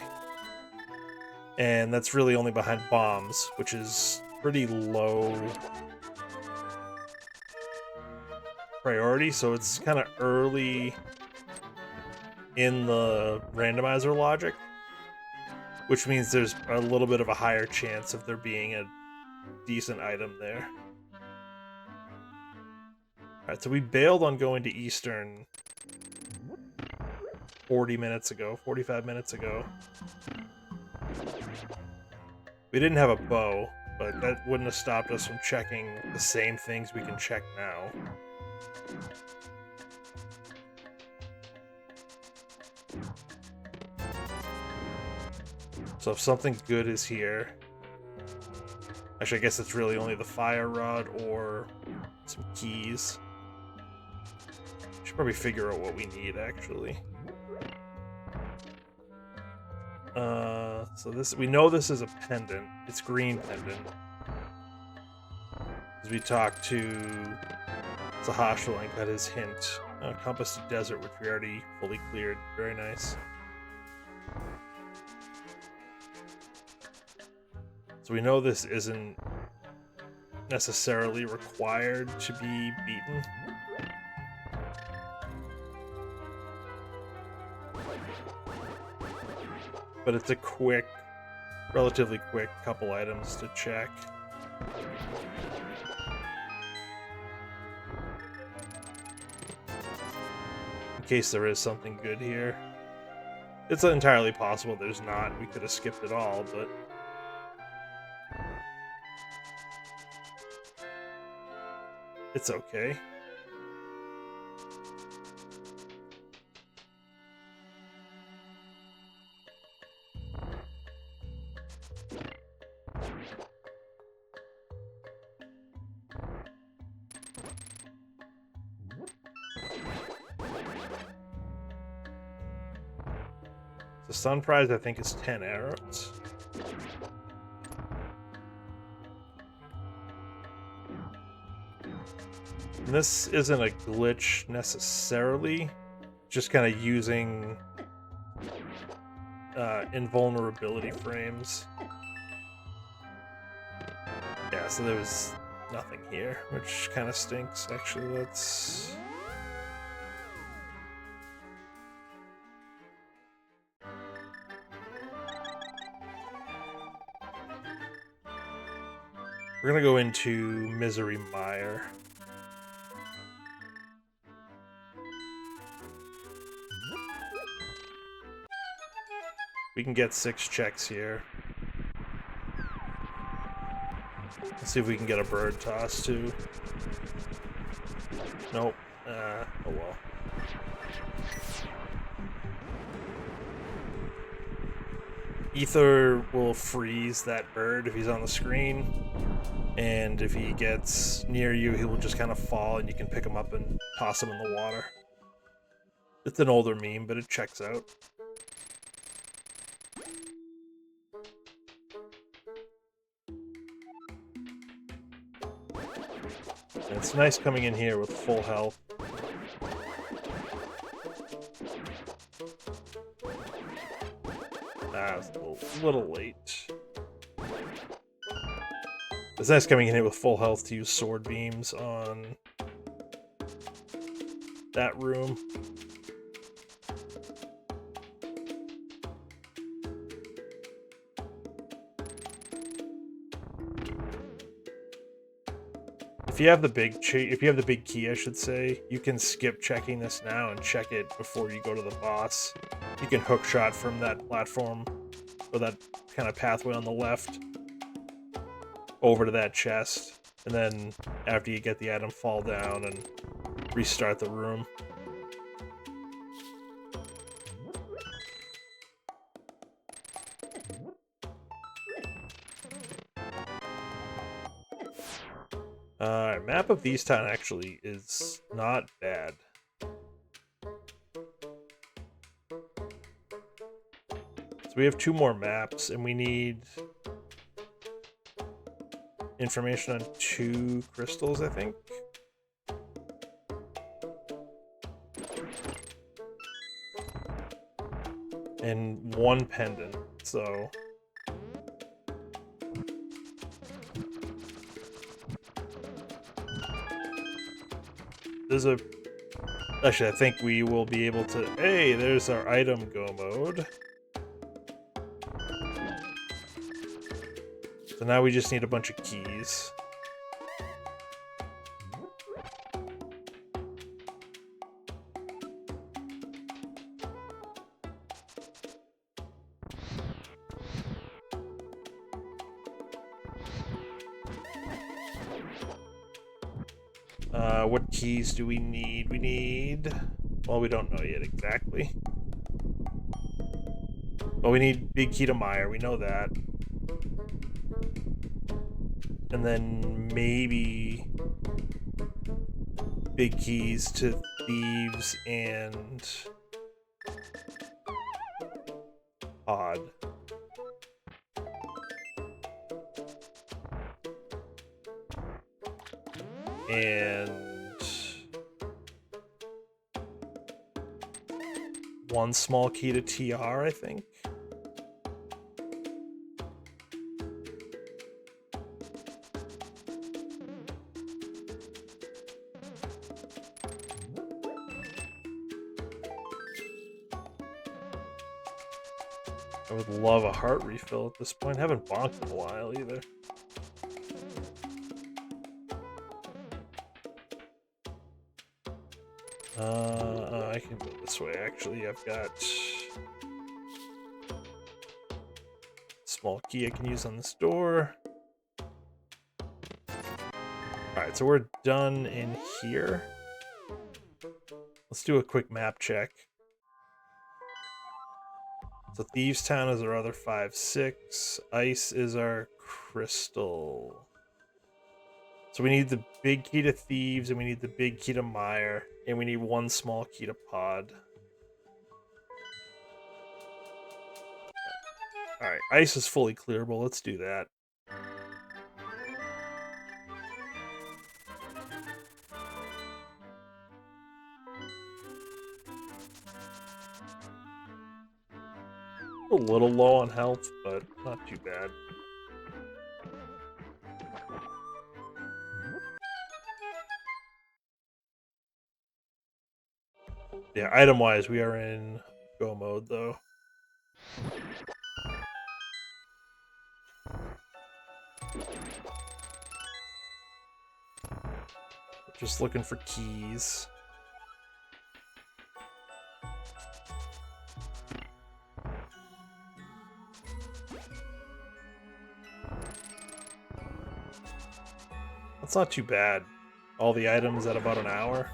And that's really only behind bombs, which is pretty low priority, so it's kind of early in the randomizer logic, which means there's a little bit of a higher chance of there being a decent item there. Alright, so we bailed on going to Eastern 45 minutes ago. We didn't have a bow, but that wouldn't have stopped us from checking the same things we can check now. So if something good is here, Actually, I guess it's really only the fire rod or some keys. Should probably figure out what we need, actually. So this, we know this is a pendant. It's green pendant. As we talked to Sahashalink, got his hint. Compass to desert, which we already fully cleared. Very nice. So we know this isn't necessarily required to be beaten. But it's a quick, relatively quick couple items to check. In case there is something good here. It's entirely possible there's not. We could have skipped it all, but... it's okay. The sun prize, I think, is 10 arrows. And this isn't a glitch necessarily, just kind of using invulnerability frames. Yeah, so there was nothing here, which kind of stinks. Actually, let's... we're gonna go into Misery Mire. We can get 6 checks here. Let's see if we can get a bird toss too. Nope. Oh well. Ether will freeze that bird if he's on the screen, and if he gets near you, he will just kind of fall and you can pick him up and toss him in the water. It's an older meme, but it checks out. And it's nice coming in here with full health. It's a little late. It's nice coming in here with full health to use sword beams on that room. If you have the big key, I should say, you can skip checking this now and check it before you go to the boss. You can hookshot from that platform, or that kind of pathway on the left, over to that chest, and then after you get the item, fall down and restart the room. Map of These Town actually is not bad. So we have 2 more maps, and we need information on 2 crystals, I think. And 1 pendant, so... Actually, I think we will be able to... Hey, there's our item go mode. So now we just need a bunch of keys. What keys do we need? We need... Well, we don't know yet exactly. Well, we need big key to Mire. We know that. And then maybe big keys to thieves and odd. And one small key to TR, I think. I would love a heart refill at this point. Haven't bonked in a while either. I can go this way actually. I've got small key I can use on this door. Alright, so we're done in here. Let's do a quick map check. So Thieves Town is our other 5-6. Ice is our crystal. So we need the big key to Thieves, and we need the big key to Mire, and we need one small key to Pod. Alright, Ice is fully clearable. Let's do that. A little low on health, but not too bad. Yeah, item-wise, we are in go mode, though. Just looking for keys. That's not too bad. All the items at about an hour.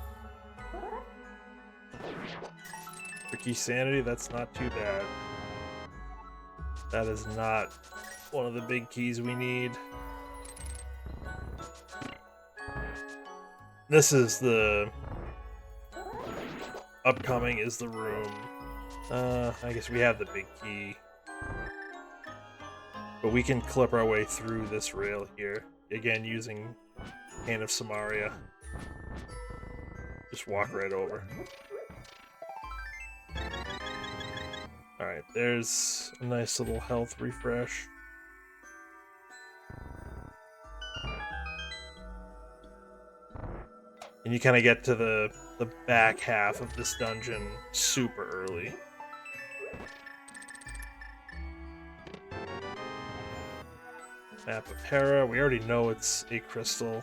For Keysanity, that's not too bad. That is not one of the big keys we need. This is the... Upcoming is the room. I guess we have the big key. But we can clip our way through this rail here. Again, using Hand of Samaria. Just walk right over. Alright, there's a nice little health refresh. And you kind of get to the back half of this dungeon super early. Map of Hera, we already know it's a crystal.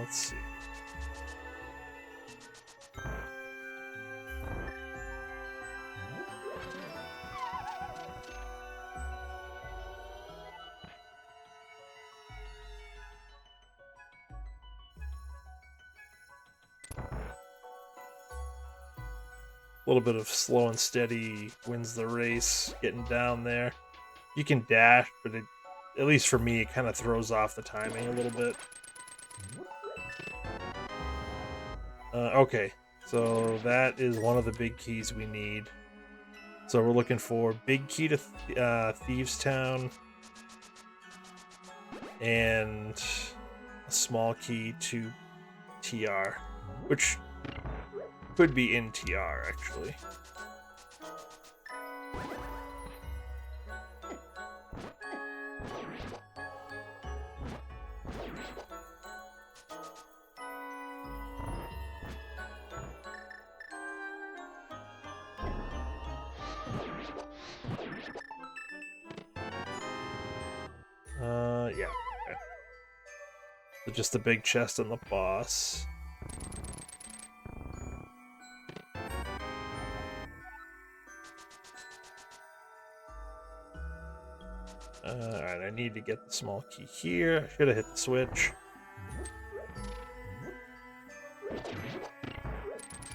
Let's see. A little bit of slow and steady wins the race, getting down there. You can dash, but it, at least for me, it kind of throws off the timing a little bit. Okay, so that is one of the big keys we need. So we're looking for big key to Thieves Town and a small key to TR, which could be in TR actually. Yeah. Okay. So just the big chest and the boss. Alright, I need to get the small key here. I should have hit the switch.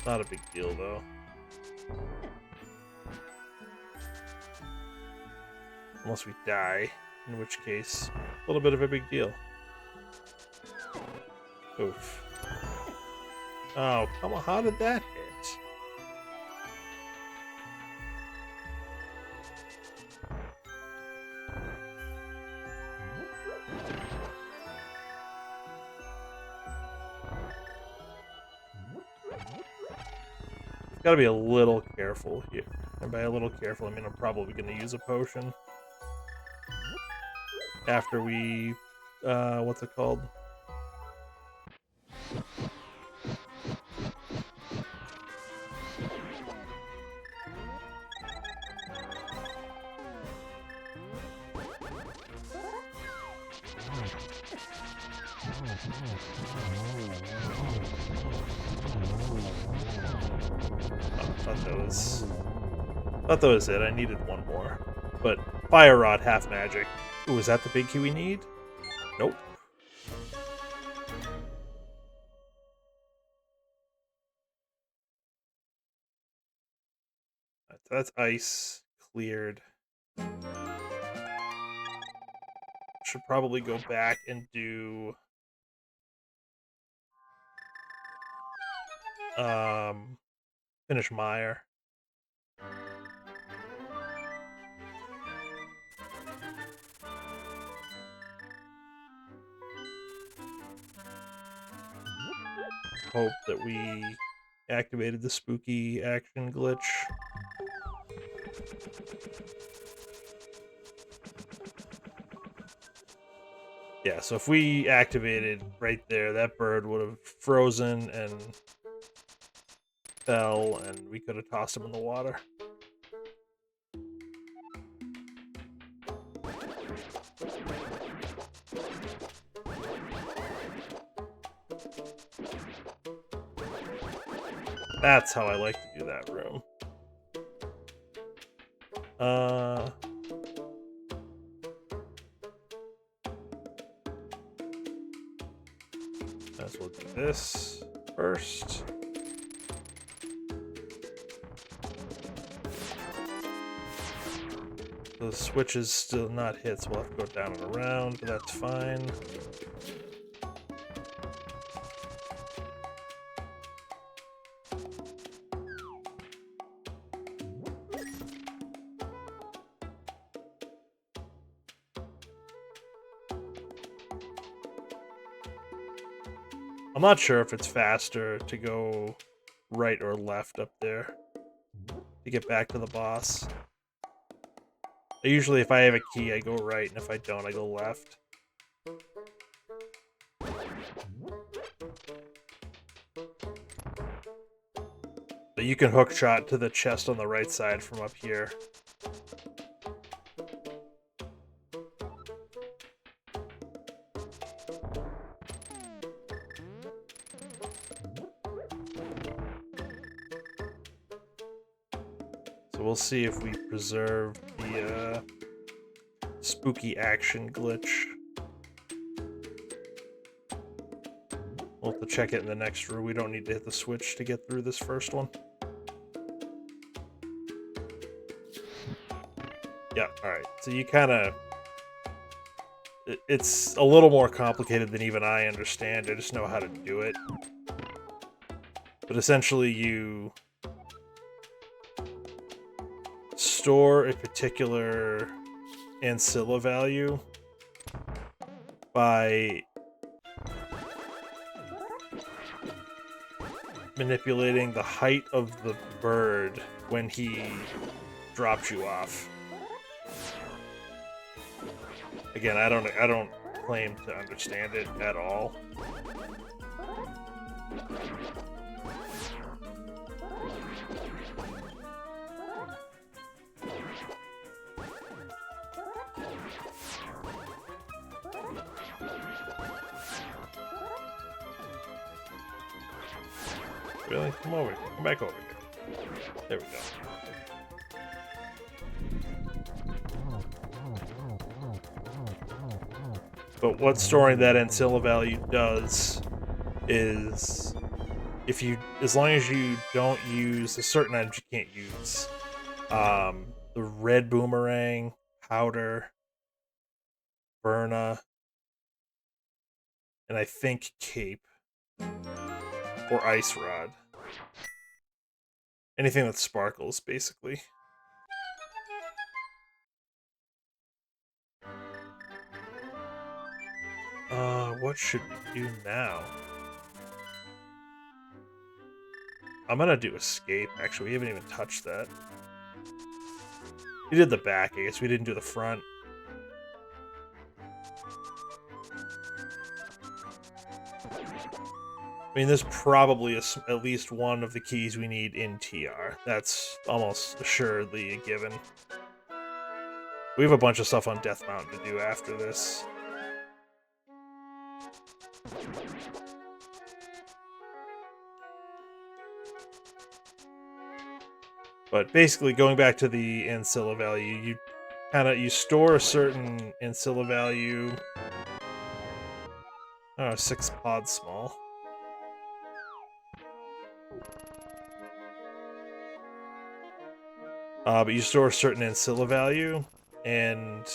Not a big deal, though. Unless we die, in which case, a little bit of a big deal. Oof. Oh, come on, how did that hit? Gotta be a little careful here. And by a little careful, I mean I'm probably gonna use a potion. After we, what's it called? Thought that was it. I needed one more. But Fire Rod, half magic. Ooh, is that the big key we need? Nope. That's ice cleared. Should probably go back and do finish Mire. Hope that we activated the spooky action glitch. Yeah, so if we activated right there, that bird would have frozen and fell, and we could have tossed him in the water. That's how I like to do that room. Might as well do this first. The switch is still not hit, so we'll have to go down and around, but that's fine. I'm not sure if it's faster to go right or left up there to get back to the boss. Usually if I have a key, I go right, and if I don't, I go left. But you can hook shot to the chest on the right side from up here. We'll see if we preserve the spooky action glitch. We'll have to check it in the next room. We don't need to hit the switch to get through this first one. Yeah, alright. So you kind of... It's a little more complicated than even I understand. I just know how to do it. But essentially you store a particular ancilla value by manipulating the height of the bird when he drops you off. Again, I don't claim to understand it at all. Really? Come over here. Come back over here. There we go. But what storing that ancilla value does is as long as you don't use a certain items you can't use. The red boomerang, powder, Burna, and I think cape or ice rod. Anything that sparkles, basically. What should we do now? I'm gonna do escape, actually. We haven't even touched that. We did the back, I guess. We didn't do the front. I mean, there's probably at least one of the keys we need in TR. That's almost assuredly a given. We have a bunch of stuff on Death Mountain to do after this. But basically, going back to the ancilla value, you store a certain ancilla value. Oh, 6 pods small. But you store a certain ancilla value, and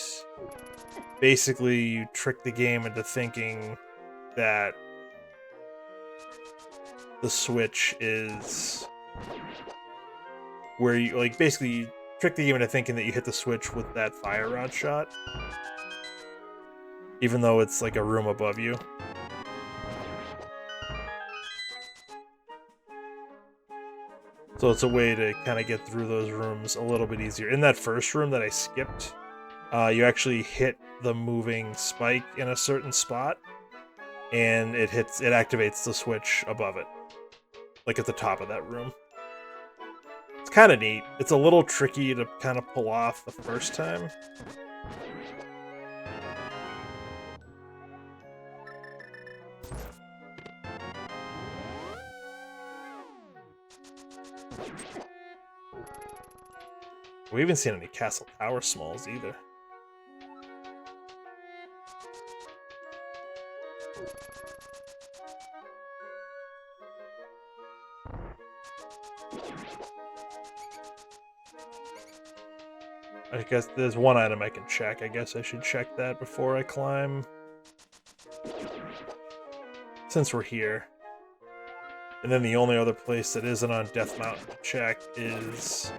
basically you trick the game into thinking that the switch is where you, like, basically you trick the game into thinking that you hit the switch with that fire rod shot, even though it's like a room above you. So it's a way to kind of get through those rooms a little bit easier. In that first room that I skipped, you actually hit the moving spike in a certain spot, and it activates the switch above it, like at the top of that room. It's kind of neat. It's a little tricky to kind of pull off the first time. We haven't seen any Castle Tower smalls either. I guess there's one item I can check. I guess I should check that before I climb. Since we're here. And then the only other place that isn't on Death Mountain to check is...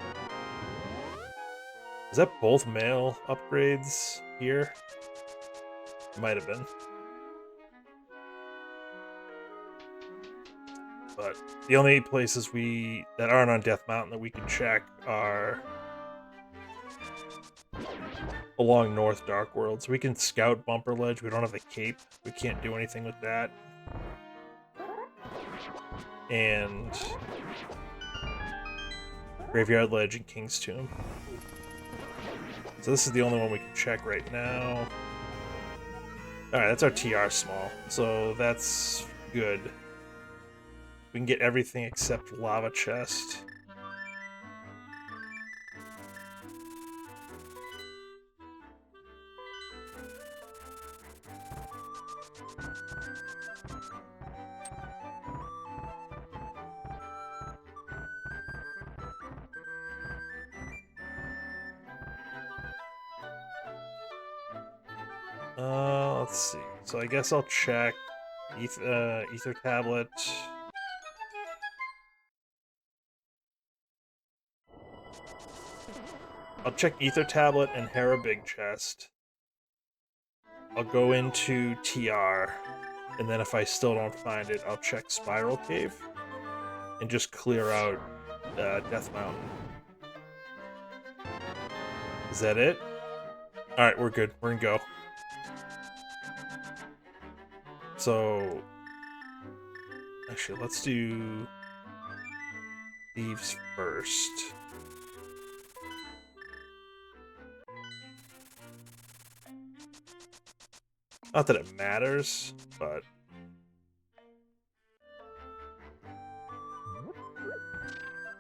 Is that both male upgrades here? It might have been. But the only places that aren't on Death Mountain that we can check are along North Dark World. So we can scout Bumper Ledge. We don't have the cape. We can't do anything with that. And Graveyard Ledge and King's Tomb. So this is the only one we can check right now. Alright, that's our TR small. So that's good. We can get everything except Lava Chest. Let's see. So I guess I'll check Ether Tablet. I'll check Ether Tablet and Hera Big Chest. I'll go into TR, and then if I still don't find it, I'll check Spiral Cave and just clear out Death Mountain. Is that it? Alright, we're good. We're gonna go. So, actually, let's do Thieves first. Not that it matters, but...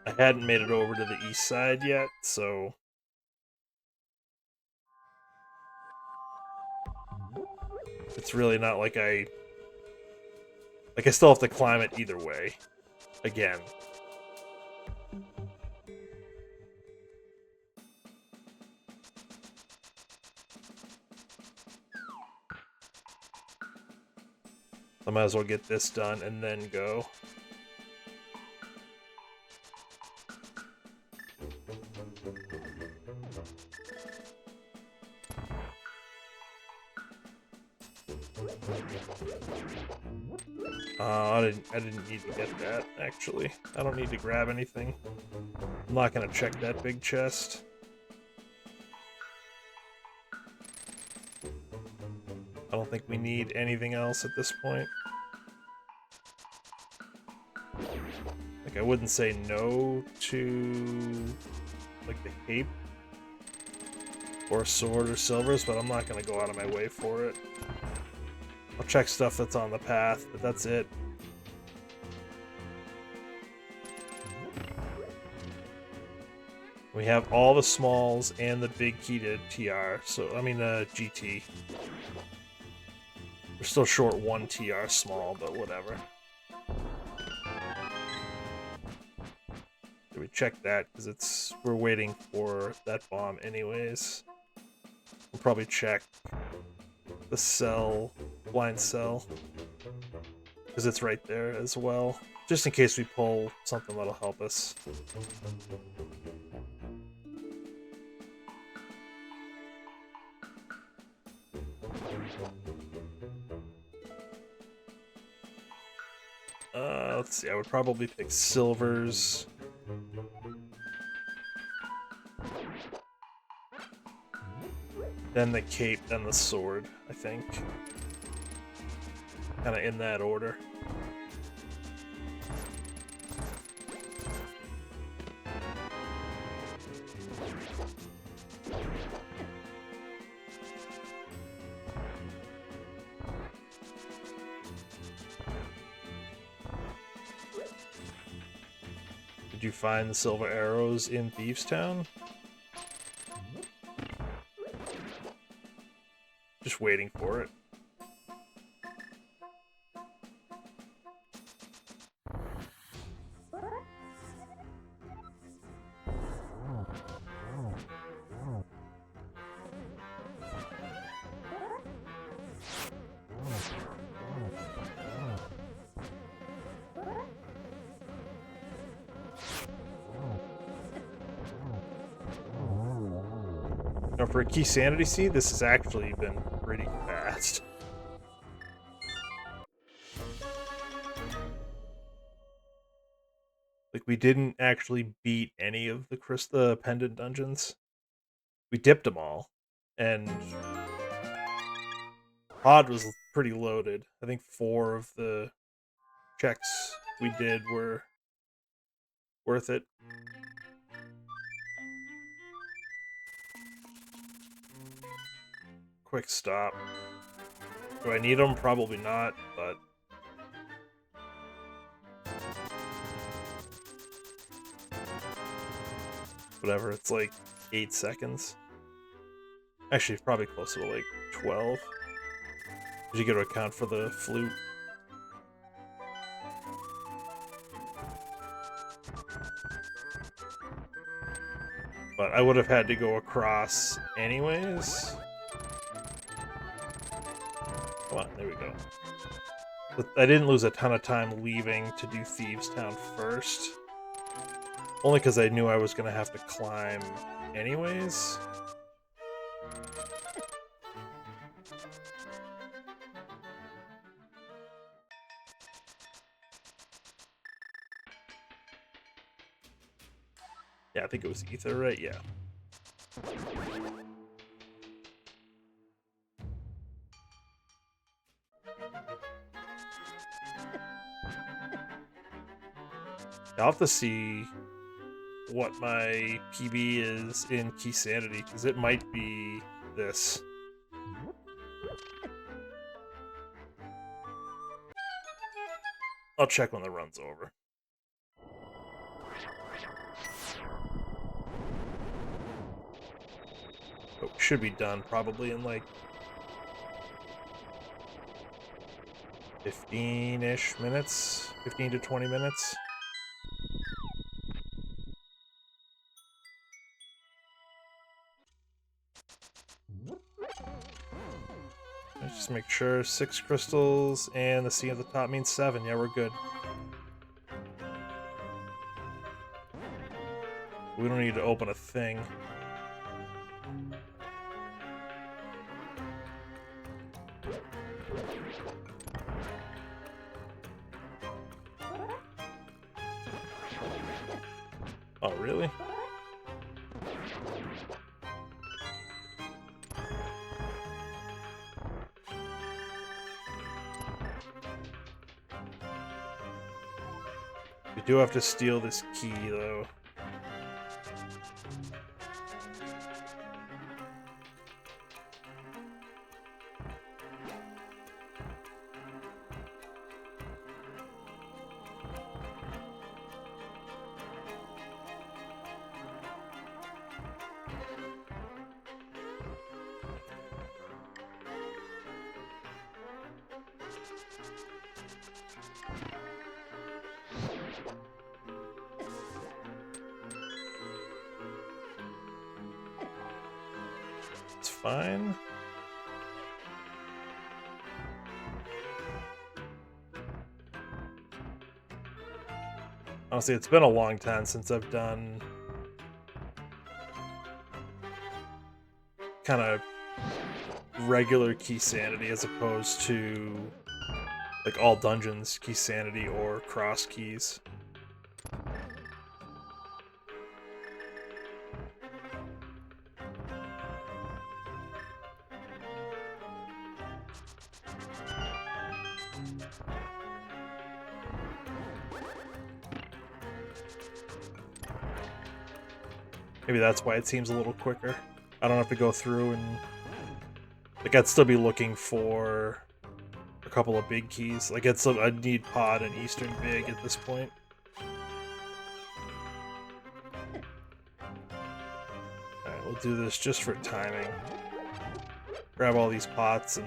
I hadn't made it over to the east side yet, so... It's really not like I still have to climb it either way. again. I might as well get this done and then go. I didn't need to get that, actually. I don't need to grab anything. I'm not gonna check that big chest. I don't think we need anything else at this point. Like, I wouldn't say no to, like, the cape or a sword or silvers, but I'm not gonna go out of my way for it. I'll check stuff that's on the path, but that's it. We have all the smalls and the big key to TR, so, I mean, GT. We're still short one TR small, but whatever. So we check that, because we're waiting for that bomb anyways. We'll probably check the cell, blind cell, because it's right there as well, just in case we pull something that'll help us. Let's see, I would probably pick silvers. Then the cape, then the sword, I think. Kind of in that order. Did you find the silver arrows in Thieves Town? Just waiting for it. Now for a Keysanity seed, this has actually been pretty fast. Like, we didn't actually beat any of the pendant dungeons. We dipped them all, and Pod was pretty loaded. I think 4 of the checks we did were worth it. Quick stop. Do I need them? Probably not, but... whatever, it's like 8 seconds. Actually, probably closer to like 12. Did you get to account for the flute? But I would have had to go across anyways. Come on, there we go. But I didn't lose a ton of time leaving to do Thieves Town first. Only because I knew I was going to have to climb anyways. Yeah, I think it was Ether, right? Yeah. I'll have to see what my PB is in Keysanity, because it might be this. I'll check when the run's over. Oh, should be done probably in like 15-ish minutes, 15 to 20 minutes. Let's just make sure 6 crystals and the C at the top means 7. Yeah, we're good. We don't need to open a thing. Oh, really? We do have to steal this key, though. It's fine. Honestly, it's been a long time since I've done kind of regular Keysanity as opposed to like all dungeons Keysanity or cross keys. Maybe that's why it seems a little quicker. I don't have to go through and... like, I'd still be looking for a couple of big keys. Like, I'd need Pod and Eastern Big at this point. Alright, we'll do this just for timing. Grab all these pots and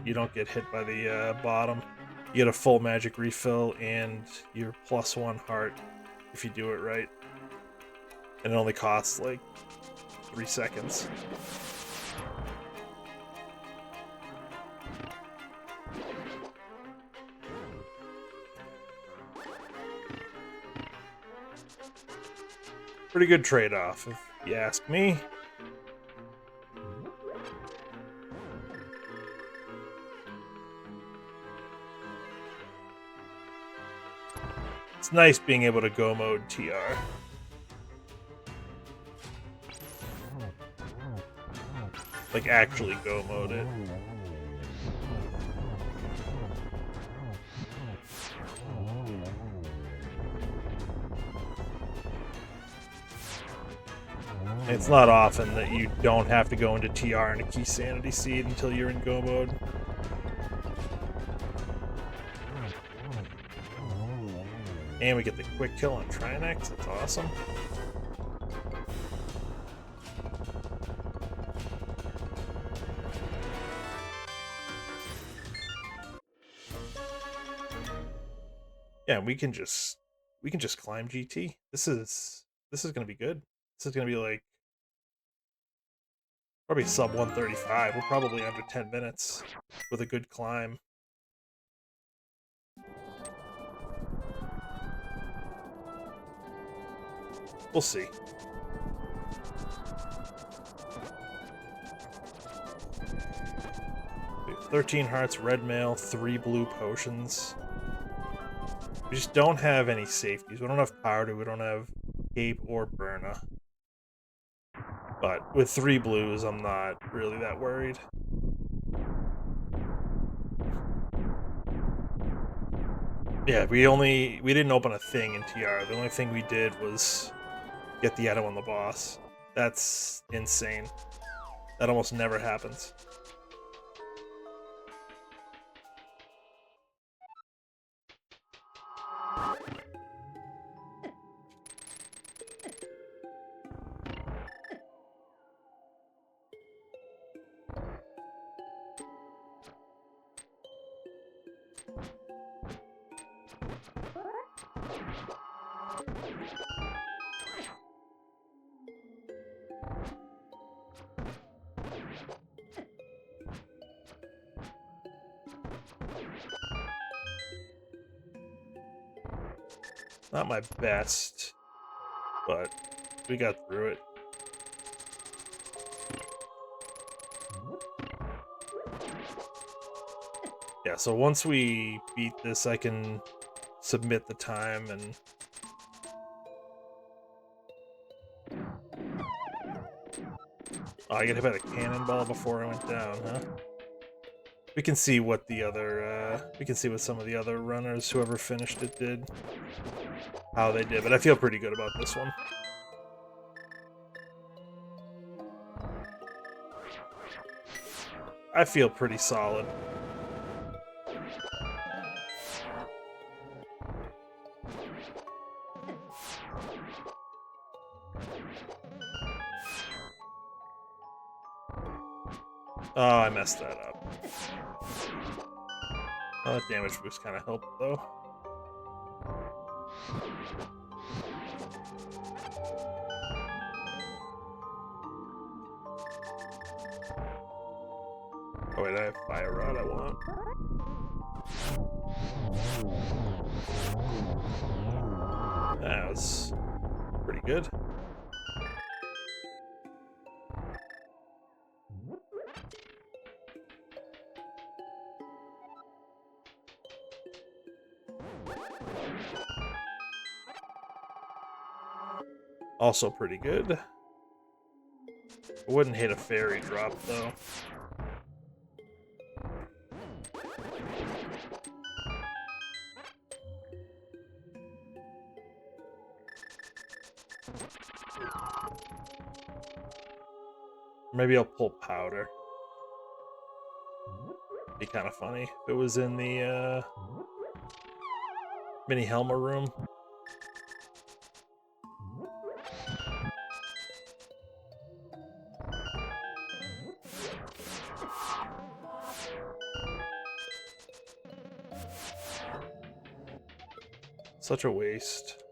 you don't get hit by the bottom. You get a full magic refill and your +1 heart if you do it right. And it only costs like 3 seconds. Pretty good trade-off, if you ask me. It's nice being able to go mode TR. Like, actually go mode it. It's not often that you don't have to go into TR and a Keysanity seed until you're in go mode. And we get the quick kill on Trinex, that's awesome. Yeah, we can just climb GT. This is gonna be good. This is gonna be like probably sub 135. We're probably under 10 minutes with a good climb. We'll see. We have 13 hearts, red mail, 3 blue potions. We just don't have any safeties. We don't have powder, we don't have cape or Burna. But with 3 blues, I'm not really that worried. Yeah, we didn't open a thing in TR. The only thing we did was get the item on the boss. That's insane. That almost never happens. Not my best, but we got through it. Yeah, so once we beat this, I can submit the time and... Oh, I get hit by the cannonball before I went down, huh? We can see what the other, we can see what some of the other runners, whoever finished it, did. How they did, but I feel pretty good about this one. I feel pretty solid. Oh, I messed that up. Oh, that damage boost kind of helped, though. Oh wait, I have Fire Rod I want. That was pretty good. Also pretty good. I wouldn't hit a fairy drop, though. Maybe I'll pull powder. Be kind of funny if it was in the mini Helma room. Such a waste.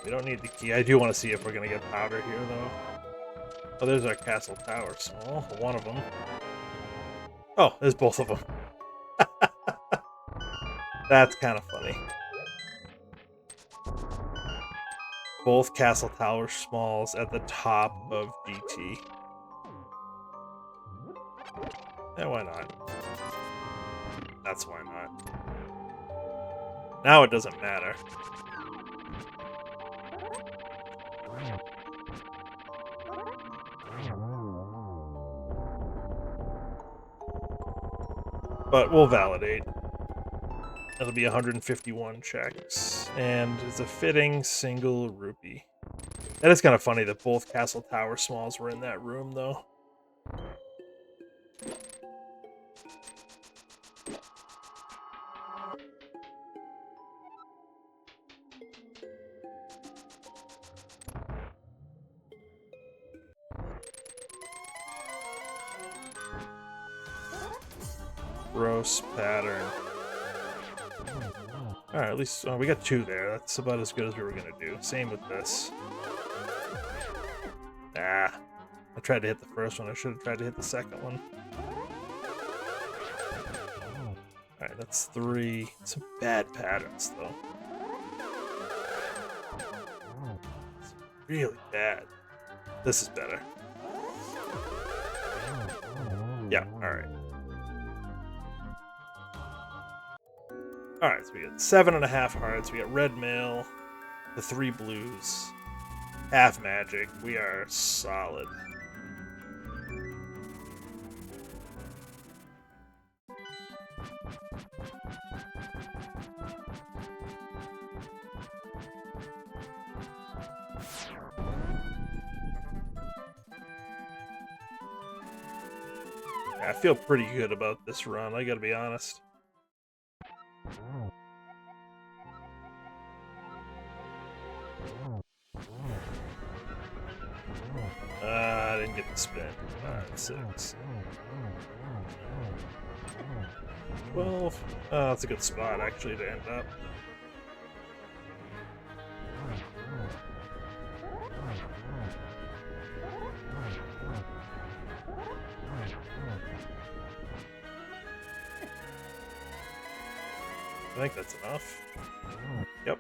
We don't need the key. I do want to see if we're going to get powder here, though. Oh, there's our castle tower. Small. One of them. Oh, there's both of them. That's kind of funny. Both castle tower smalls at the top of GT. Yeah, why not? That's why not. Now it doesn't matter. But we'll validate. It'll be 151 checks. And it's a fitting single rupee. That is kind of funny that both castle tower smalls were in that room, though. Gross pattern. Alright, at least we got 2 there. That's about as good as we were going to do. Same with this. Ah. I tried to hit the first one. I should have tried to hit the second one. Alright, that's 3. Some bad patterns, though. It's really bad. This is better. Yeah, alright. Alright, so we got 7.5 hearts, we got red mail, the 3 blues, half magic. We are solid. Yeah, I feel pretty good about this run, I gotta be honest. I didn't get the spin. Alright, 6. 12. Oh, that's a good spot, actually, to end up. think that's enough. Yep.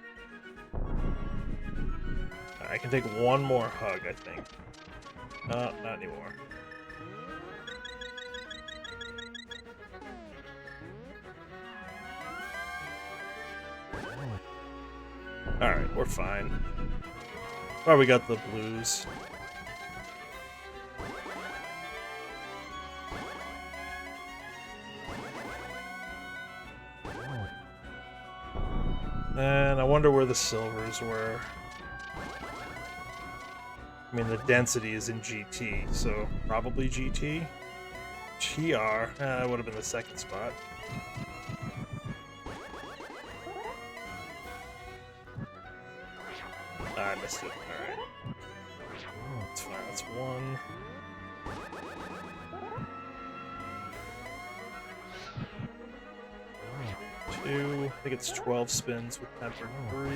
I can take one more hug, I think. Not anymore. Alright, we're fine. Oh, we got the blues. And I wonder where the silvers were. I mean, the density is in GT, so probably GT. TR, that would have been the second spot. I missed it. Alright. That's fine, that's one. Two. I think it's 12 spins with temper. 3.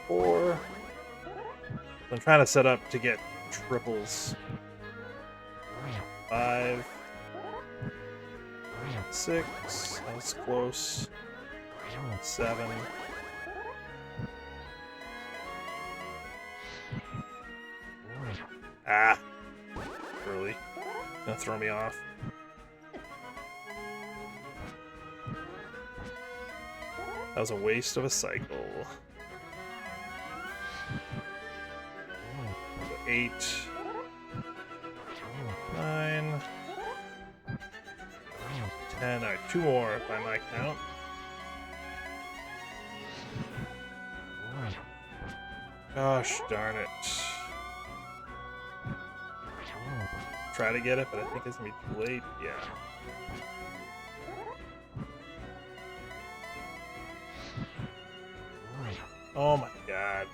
4. I'm trying to set up to get triples. 5. 6. That's close. 7. Ah! Early. Gonna throw me off. That was a waste of a cycle. 8. 9. 10. Alright, 2 more by my count. Gosh darn it. Try to get it, but I think it's gonna be too late. Yeah. Oh my god.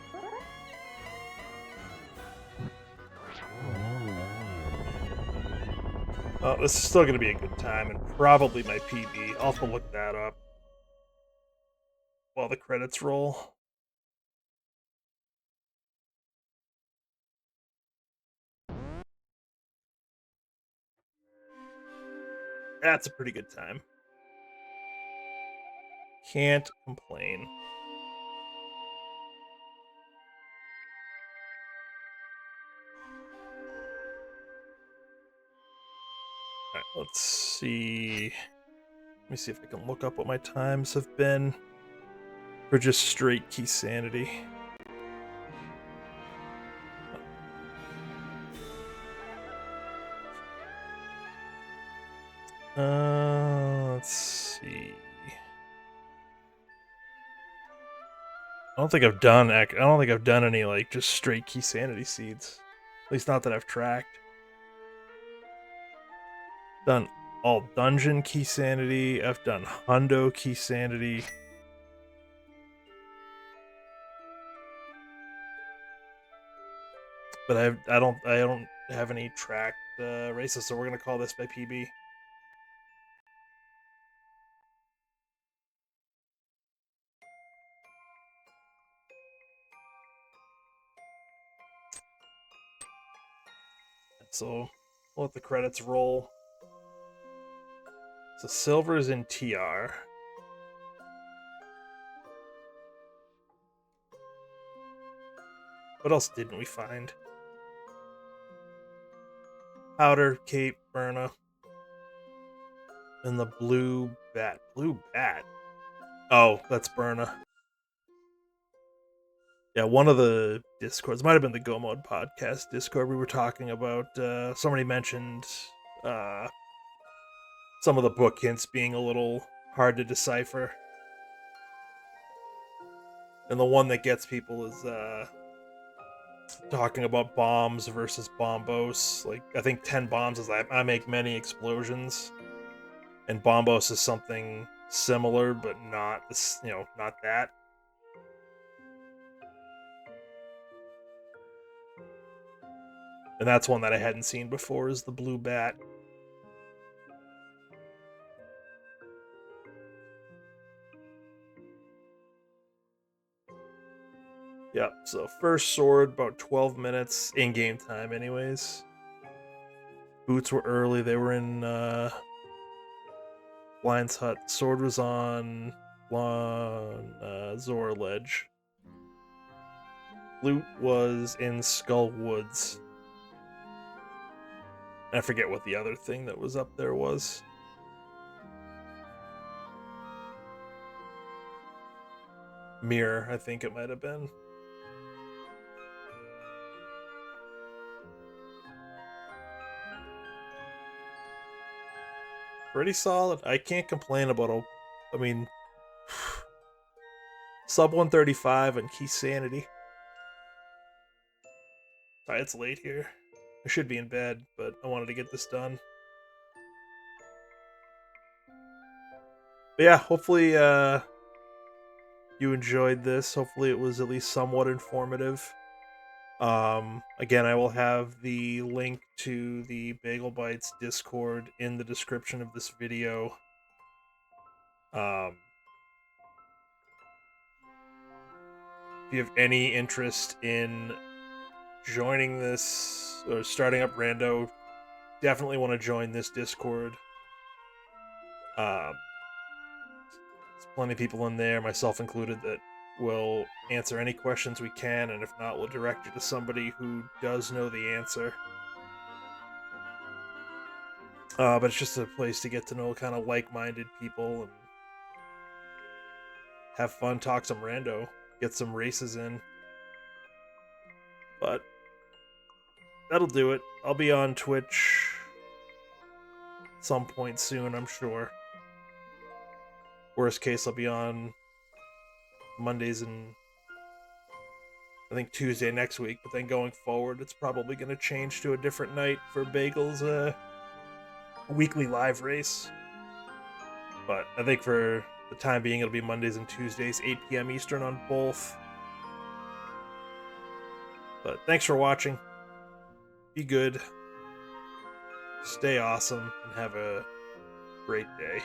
Oh, this is still gonna be a good time and probably my PB. I'll have to look that up while the credits roll. That's a pretty good time. Can't complain. Alright, let's see. Let me see if I can look up what my times have been for just straight Keysanity. Let's see. I don't think I've done any like just straight Keysanity seeds. At least not that I've tracked. Done all dungeon Keysanity. I've done hundo Keysanity. But I don't have any tracked races, so we're gonna call this by PB. So we'll let the credits roll. So silver is in TR. What else didn't we find? Powder, Cape, Berna. And the blue bat. Blue bat? Oh, that's Berna. Yeah, one of the Discords, might have been the Go Mode podcast Discord, we were talking about, somebody mentioned some of the book hints being a little hard to decipher. And the one that gets people is talking about bombs versus bombos. Like, I think 10 bombs is I make many explosions. And bombos is something similar, but not this, not that. And that's one that I hadn't seen before, is the blue bat. Yep, so first sword, about 12 minutes in-game time anyways. Boots were early, they were in Blind's Hut. Sword was on Zora Ledge. Loot was in Skull Woods. I forget what the other thing that was up there was. Mirror, I think it might have been. Pretty solid. I can't complain about I mean, sub 135 and Keysanity. Sorry, it's late here. I should be in bed, but I wanted to get this done. But yeah, hopefully you enjoyed this. Hopefully it was at least somewhat informative. Again, I will have the link to the Bagel Bytes Discord in the description of this video. If you have any interest in joining this or starting up Rando, definitely want to join this Discord. There's plenty of people in there, myself included, that will answer any questions we can, and if not, we'll direct you to somebody who does know the answer. But it's just a place to get to know kind of like-minded people and have fun, talk some rando, get some races in. But that'll do it. I'll be on Twitch at some point soon, I'm sure. Worst case, I'll be on Mondays and I think Tuesday next week, but then going forward, it's probably going to change to a different night for Bagel's weekly live race. But I think for the time being, it'll be Mondays and Tuesdays, 8 p.m. Eastern on both. But thanks for watching. Be good. Stay awesome and have a great day.